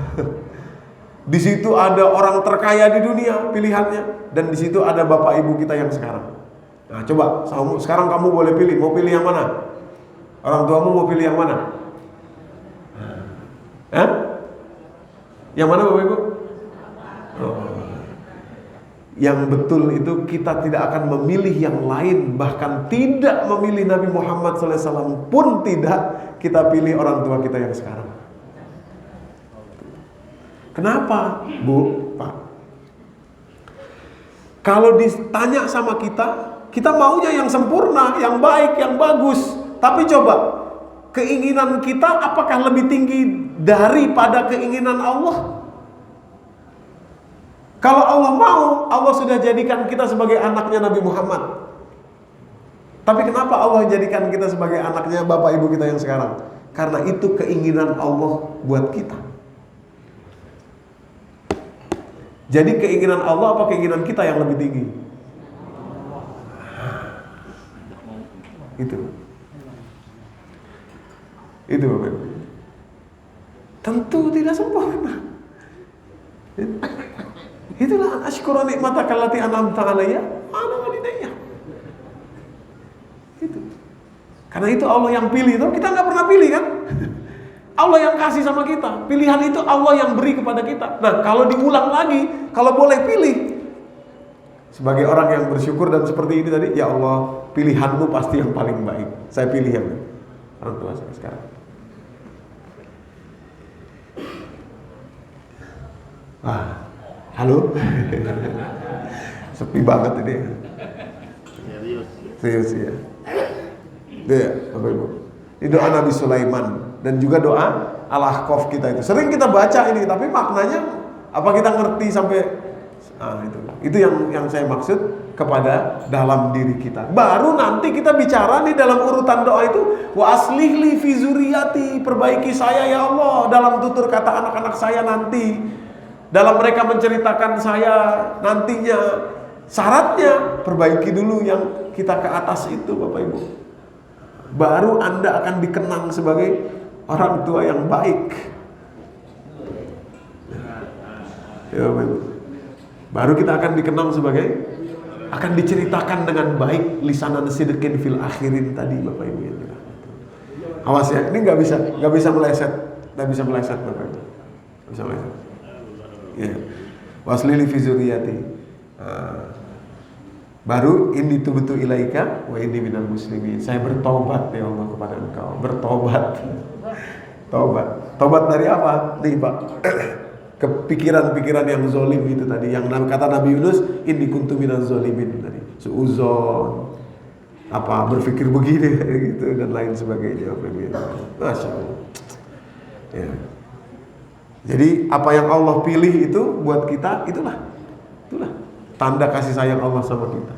di situ ada orang terkaya di dunia pilihannya, dan di situ ada bapak ibu kita yang sekarang. Nah, coba sekarang kamu boleh pilih, mau pilih yang mana? Orang tuamu mau pilih yang mana? Yang mana Bapak Ibu? Yang betul itu kita tidak akan memilih yang lain, bahkan tidak memilih Nabi Muhammad SAW pun tidak, kita pilih orang tua kita yang sekarang. Kenapa, Bu, Pak? Kalau ditanya sama kita maunya yang sempurna, yang baik, yang bagus. Tapi coba, keinginan kita apakah lebih tinggi daripada keinginan Allah? Kalau Allah mau, Allah sudah jadikan kita sebagai anaknya Nabi Muhammad. Tapi kenapa Allah jadikan kita sebagai anaknya bapak ibu kita yang sekarang? Karena itu keinginan Allah buat kita. Jadi keinginan Allah apa keinginan kita yang lebih tinggi? Itu Bapak Ibu. Tentu tidak sempurna. Itulah asykura nikmataka allati an'amta 'alayya wa 'ala walidayya. Itu. Karena itu Allah yang pilih, itu kita nggak pernah pilih kan? Allah yang kasih sama kita. Pilihan itu Allah yang beri kepada kita. Nah, kalau diulang lagi, kalau boleh pilih, sebagai orang yang bersyukur dan seperti ini tadi, ya Allah, pilihanmu pasti yang paling baik. Saya pilih yang orang tua saya sekarang. Halo? Sepi banget ini. Serius ya. Itu ya, Bapak Ibu. Ini doa Nabi Sulaiman dan juga doa Al-Ahqaf kita itu. Sering kita baca ini, tapi maknanya Apa kita ngerti sampai itu yang saya maksud kepada dalam diri kita. Baru nanti kita bicara nih dalam urutan doa itu, wa aslih li fi zuriyati, perbaiki saya ya Allah dalam tutur kata anak-anak saya nanti, dalam mereka menceritakan saya nantinya. Syaratnya perbaiki dulu yang kita ke atas itu, Bapak Ibu. Baru Anda akan dikenang sebagai orang tua yang baik. Ya, Bapak Ibu. Baru kita akan dikenang sebagai, akan diceritakan dengan baik lisanan sidqin fil akhirin tadi, Bapak Ibu. Awas ya, ini nggak bisa meleset, Bapak Ibu. Nggak bisa meleset. Ya. Waslili fi zuriyati. Baru ini tubutu ilaika wa ini minal muslimin. Saya bertobat ya Allah kepada Engkau. Bertobat. Tobat dari apa? Nih Pak. Kepikiran-pikiran yang zolim itu tadi, yang kata Nabi Yunus, inni kuntu minaz zolimin tadi. Suuzon, berpikir begini gitu dan lain sebagainya. Masya Allah. Ya. Jadi apa yang Allah pilih itu buat kita, itulah tanda kasih sayang Allah sama kita.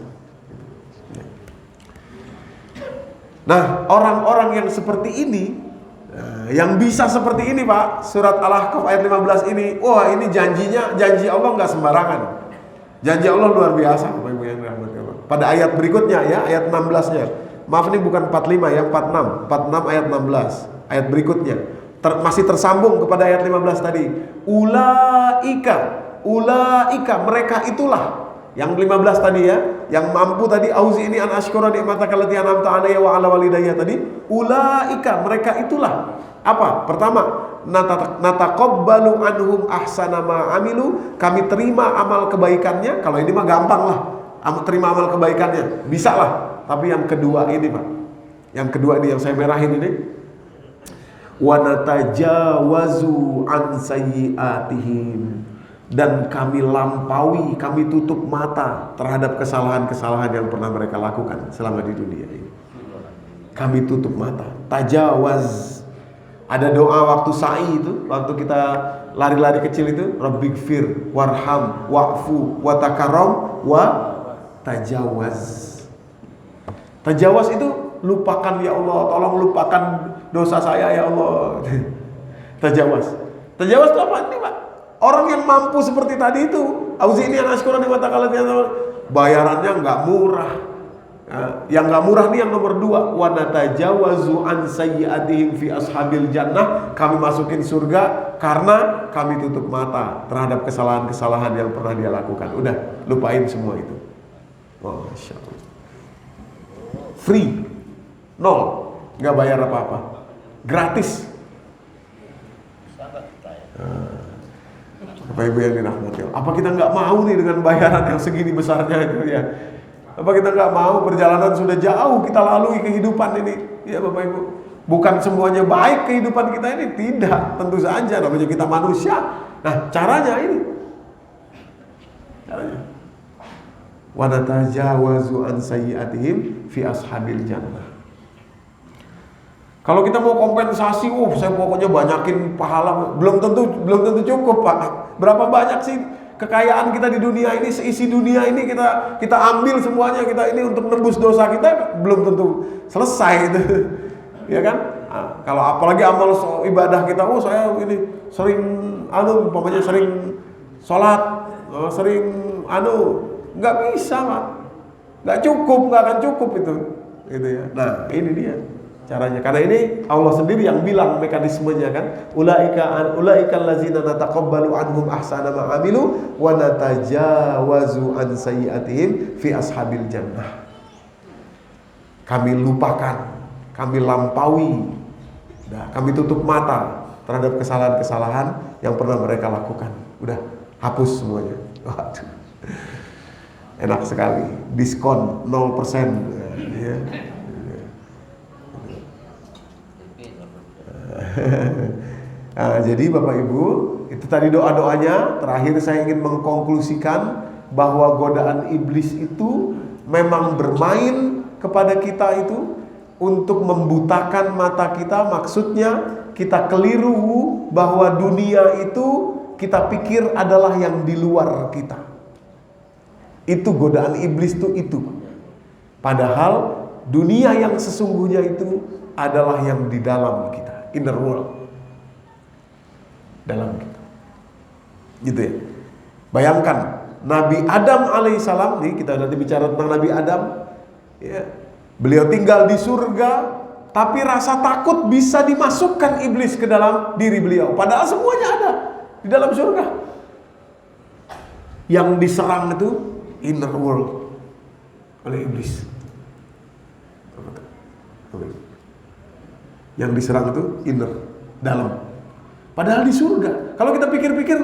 Nah, orang-orang yang seperti ini, yang bisa seperti ini Pak, surat Al-Ahqaf ayat 15 ini, wah ini janji Allah nggak sembarangan. Janji Allah luar biasa, Bapak Ibu yang dirahmati Allah. Pada ayat berikutnya ya, ayat 16-nya. Maaf ini bukan 45 ya, 46 ayat 16. Ayat berikutnya masih tersambung kepada ayat 15 tadi. Ulaika mereka itulah. Yang 15 tadi ya, yang mampu tadi, auzi ini an asykura ni'mataka allati an'amta 'alayya wa 'ala walidayya tadi. Ulaika mereka itulah. Apa? Pertama, nataqabbalu anhum ahsana ma amilu, kami terima amal kebaikannya. Kalau ini mah gampang lah, terima amal kebaikannya, bisa lah. Tapi yang kedua ini Pak, yang kedua ini yang saya merahin ini, wa natajawazu an sayyi'atihim, dan kami lampaui, kami tutup mata terhadap kesalahan-kesalahan yang pernah mereka lakukan selama di dunia ini. Kami tutup mata. Tajawaz. Ada doa waktu sa'i itu, waktu kita lari-lari kecil itu, Rabbighfir warham wa'fu wa takaram wa tajawaz. Tajawaz itu lupakan ya Allah, tolong lupakan dosa saya ya Allah. Tajawaz. Tajawaz itu apa ini Pak? Orang yang mampu seperti tadi itu, auzi ini anasykuran ni'mataka allati bayarannya nggak murah. Yang nggak murah nih yang nomor 2, wa natajawazu an sayyi'atihim fi ashabil jannah, kami masukin surga karena kami tutup mata terhadap kesalahan-kesalahan yang pernah dia lakukan. Udah, lupain semua itu. Masya Allah. Free, nol, nggak bayar apa-apa, gratis. Bapak Ibu yang dirahmati Allah, apa kita nggak mau nih dengan bayaran yang segini besarnya itu ya? Apa kita nggak mau? Perjalanan sudah jauh kita lalui kehidupan ini, ya Bapak Ibu. Bukan semuanya baik kehidupan kita ini, tidak, tentu saja namanya kita manusia. Nah, caranya ini, wa natajawazu an sayyi'atihim fi ashabil jannah. Kalau kita mau kompensasi, saya pokoknya banyakin pahala, belum tentu cukup Pak. Berapa banyak sih kekayaan kita di dunia ini, seisi dunia ini kita ambil semuanya, kita ini untuk menembus dosa kita, belum tentu selesai gitu. Ya kan? Kalau apalagi amal ibadah kita, saya ini sering umpamanya sering sholat, sering nggak bisa Pak. Nggak akan cukup itu. Gitu ya. Nah, ini dia caranya. Karena ini Allah sendiri yang bilang mekanismenya kan, ulaika allazina nataqabbalu anhum ahsana ma amilu wa natajawazu an sayyi'atihim fi ashabil jannah. Kami lupakan, kami lampaui, kami tutup mata terhadap kesalahan-kesalahan yang pernah mereka lakukan. Udah, hapus semuanya. Waduh, enak sekali, diskon 0%. Ya. Jadi Bapak Ibu, itu tadi doa-doanya. Terakhir saya ingin mengkonklusikan bahwa godaan iblis itu memang bermain kepada kita itu untuk membutakan mata kita. Maksudnya kita keliru bahwa dunia itu kita pikir adalah yang di luar kita. Itu godaan iblis itu. Padahal dunia yang sesungguhnya itu adalah yang di dalam kita, inner world. Dalam kita. Gitu ya. Bayangkan Nabi Adam alaihissalam, nih kita nanti bicara tentang Nabi Adam, ya. Beliau tinggal di surga, tapi rasa takut bisa dimasukkan iblis ke dalam diri beliau. Padahal semuanya ada di dalam surga. Yang diserang itu inner world oleh iblis. Yang diserang itu inner, dalam. Padahal di surga. Kalau kita pikir-pikir,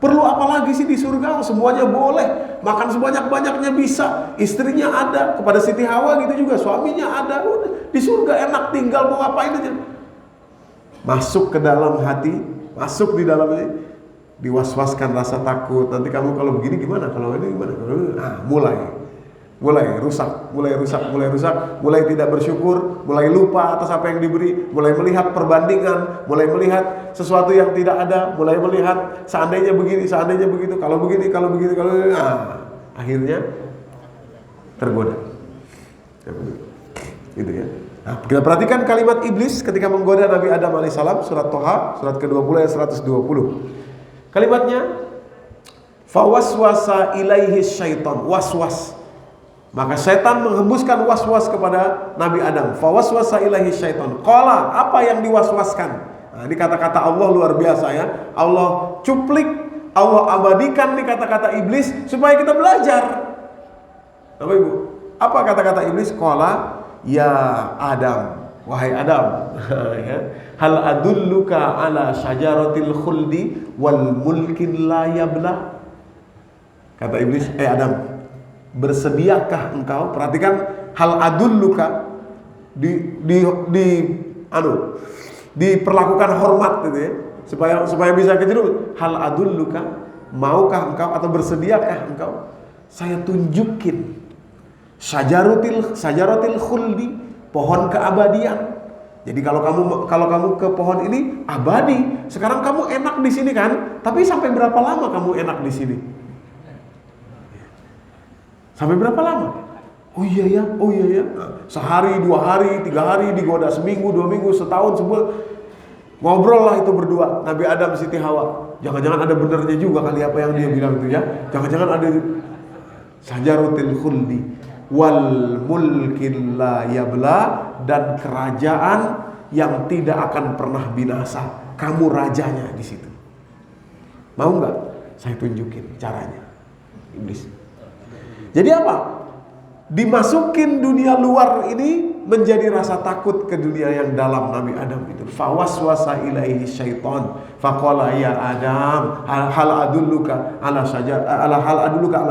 perlu apa lagi sih di surga? Semuanya boleh, makan sebanyak-banyaknya bisa, istrinya ada. Kepada Siti Hawa gitu juga, suaminya ada. Udah, di surga enak, tinggal mau ngapain aja. Masuk ke dalam hati, masuk di dalamnya, diwaswaskan rasa takut. Nanti kamu kalau begini gimana? Kalau ini gimana? Nah, mulai rusak, mulai tidak bersyukur, mulai lupa atas apa yang diberi, mulai melihat perbandingan, mulai melihat sesuatu yang tidak ada, mulai melihat seandainya begini, seandainya begitu, kalau begini, kalau begitu, kalau akhirnya tergoda. Gitu ya. Nah, kita perhatikan kalimat iblis ketika menggoda Nabi Adam alaihissalam, surat Toha, surat ke-20 ayat 120. Kalimatnya, fawaswasa ilaihi syaitan, waswas. Maka setan menghembuskan waswas kepada Nabi Adam. Fawaswasa ilaihi syaitan. Qala, apa yang diwaswaskan? Nah, ini kata-kata Allah luar biasa ya. Allah cuplik, Allah abadikan nih kata-kata iblis supaya kita belajar. Bapak Ibu, apa kata-kata iblis? Qala, ya Adam, wahai Adam. Hal adulluka ala syajaratil khuldi wal mulkin la yabla. Kata iblis, Adam, bersediakah engkau? Perhatikan, hal adulluka diperlakukan hormat gitu ya, supaya bisa kejelu. Hal adulluka, maukah engkau atau bersediakah engkau saya tunjukin syajaratil khuldi, pohon keabadian. Jadi kalau kamu ke pohon ini abadi, sekarang kamu enak di sini kan? Tapi sampai berapa lama kamu enak di sini? Sampai berapa lama? Oh iya ya. Sehari, 2 hari, 3 hari digoda, seminggu, 2 minggu, setahun, sebulan. Ngobrol lah itu berdua, Nabi Adam, Siti Hawa. Jangan-jangan ada benernya juga kali apa yang dia bilang itu ya. Jangan-jangan ada Sajarutil khuldi wal mulkin la yabla, dan kerajaan yang tidak akan pernah binasa. Kamu rajanya di situ. Mau nggak? Saya tunjukin caranya. Iblis. Jadi apa? Dimasukin dunia luar ini menjadi rasa takut ke dunia yang dalam Nabi Adam itu. Fawaswasa ilaihi syaitan faqala ya Adam hal adulluka ala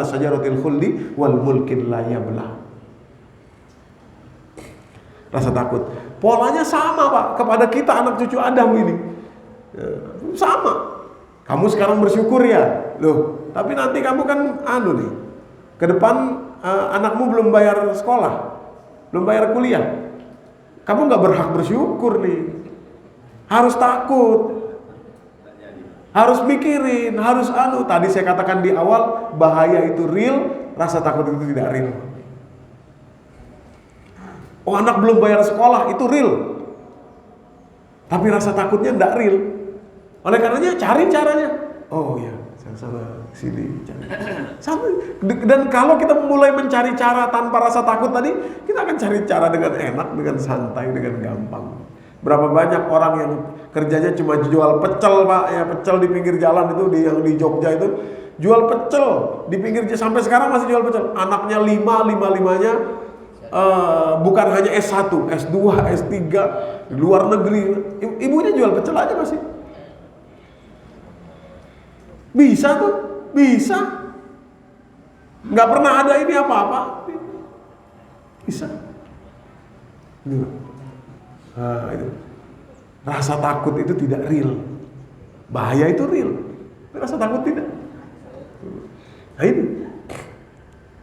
syajaratil khuldi wal mulkin la yabla. Rasa takut. Polanya sama Pak kepada kita anak cucu Adam ini. Sama. Kamu sekarang bersyukur ya. Loh, tapi nanti kamu kan nih. Ke depan anakmu belum bayar sekolah, belum bayar kuliah. Kamu nggak berhak bersyukur nih. Harus takut, harus mikirin, harus Tadi saya katakan di awal, bahaya itu real, rasa takut itu tidak real. Oh, anak belum bayar sekolah, itu real. Tapi rasa takutnya tidak real. Oleh karenanya cari caranya. Oh ya, sana sini dan kalau kita mulai mencari cara tanpa rasa takut tadi, kita akan cari cara dengan enak, dengan santai, dengan gampang. Berapa banyak orang yang kerjanya cuma jual pecel Pak ya, pecel di pinggir jalan itu yang di Jogja itu jual pecel di pinggir, sampai sekarang masih jual pecel. Anaknya 5-5-nya bukan hanya S1, S2, S3 di luar negeri. Ibunya jual pecel aja masih. Bisa tuh, bisa. Nggak pernah ada ini apa-apa. Bisa. Nah, itu. Rasa takut itu tidak real. Bahaya itu real. Rasa takut tidak. Nah ini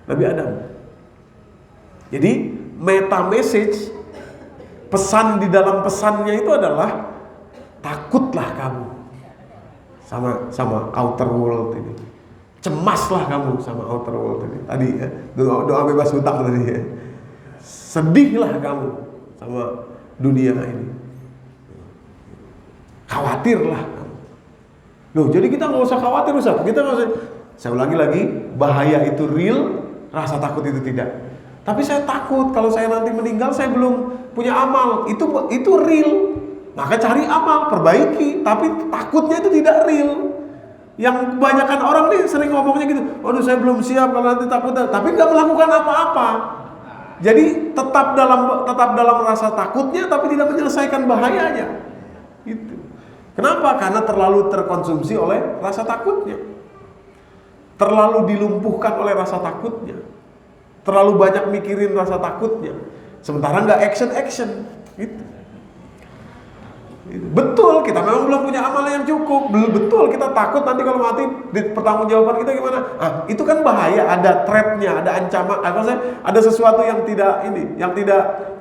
Nabi Adam. Jadi meta message, pesan di dalam pesannya itu adalah takutlah kamu. sama outer world ini. Cemaslah kamu sama outer world ini. Tadi ya, doa bebas hutang tadi ya. Sedihlah kamu sama dunia ini. Khawatirlah kamu. Loh, jadi kita nggak usah khawatir, Ustaz. Kita nggak usah. Saya ulangi lagi, bahaya itu real, rasa takut itu tidak. Tapi saya takut kalau saya nanti meninggal saya belum punya amal. Itu real. Maka cari amal, perbaiki. Tapi takutnya itu tidak real. Yang kebanyakan orang nih sering ngomongnya gitu, waduh saya belum siap kalau nanti takut. Tapi nggak melakukan apa-apa. Jadi tetap dalam rasa takutnya, tapi tidak menyelesaikan bahayanya. Gitu. Kenapa? Karena terlalu terkonsumsi oleh rasa takutnya. Terlalu dilumpuhkan oleh rasa takutnya. Terlalu banyak mikirin rasa takutnya. Sementara nggak action. Gitu. Betul, kita memang belum punya amal yang cukup. Betul, kita takut nanti kalau mati pertanggungjawaban kita gimana? Itu kan bahaya, ada threat-nya, ada ancaman, ada sesuatu yang tidak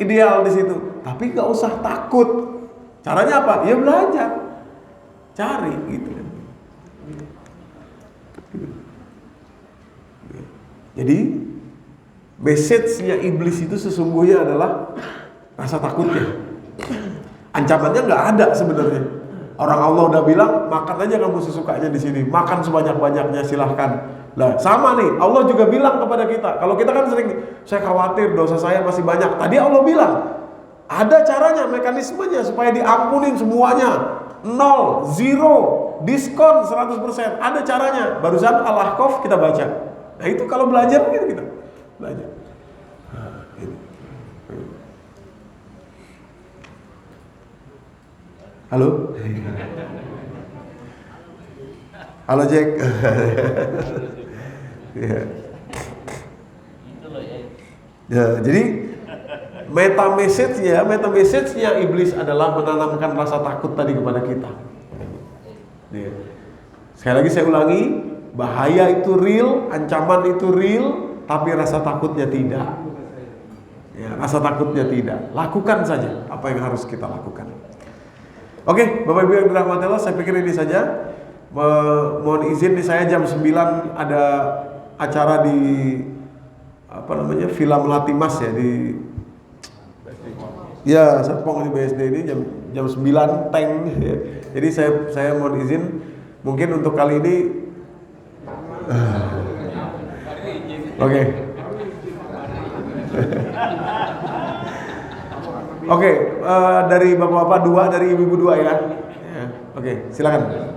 ideal di situ. Tapi nggak usah takut. Caranya apa? Ya belajar, cari gitu. Jadi message-nya iblis itu sesungguhnya adalah rasa takutnya. Ancamannya nggak ada sebenarnya. Orang Allah udah bilang makan aja kamu sesukanya di sini, makan sebanyak-banyaknya silahkan. Lah sama nih, Allah juga bilang kepada kita. Kalau kita kan sering, saya khawatir dosa saya masih banyak. Tadi Allah bilang ada caranya, mekanismenya supaya diampunin semuanya. 0, 0, diskon 100%. Ada caranya. Barusan Al-Ahqaf kita baca. Nah itu kalau belajar gitu kita belajar. Halo? Halo Jack. Ya, jadi meta message-nya iblis adalah menanamkan rasa takut tadi kepada kita. Ya. Sekali lagi saya ulangi, bahaya itu real, ancaman itu real, tapi rasa takutnya tidak. Ya, rasa takutnya tidak. Lakukan saja apa yang harus kita lakukan. Oke, Bapak Ibu yang dirahmati Allah, saya pikir ini saja. Mohon izin nih, saya jam 9 ada acara di Villa Melati Mas ya di Serpong di BSD ini jam 9 tank ya. Jadi saya mohon izin mungkin untuk kali ini Oke. Oke, dari bapak-bapak 2, dari ibu-ibu 2 ya. Oke, silakan.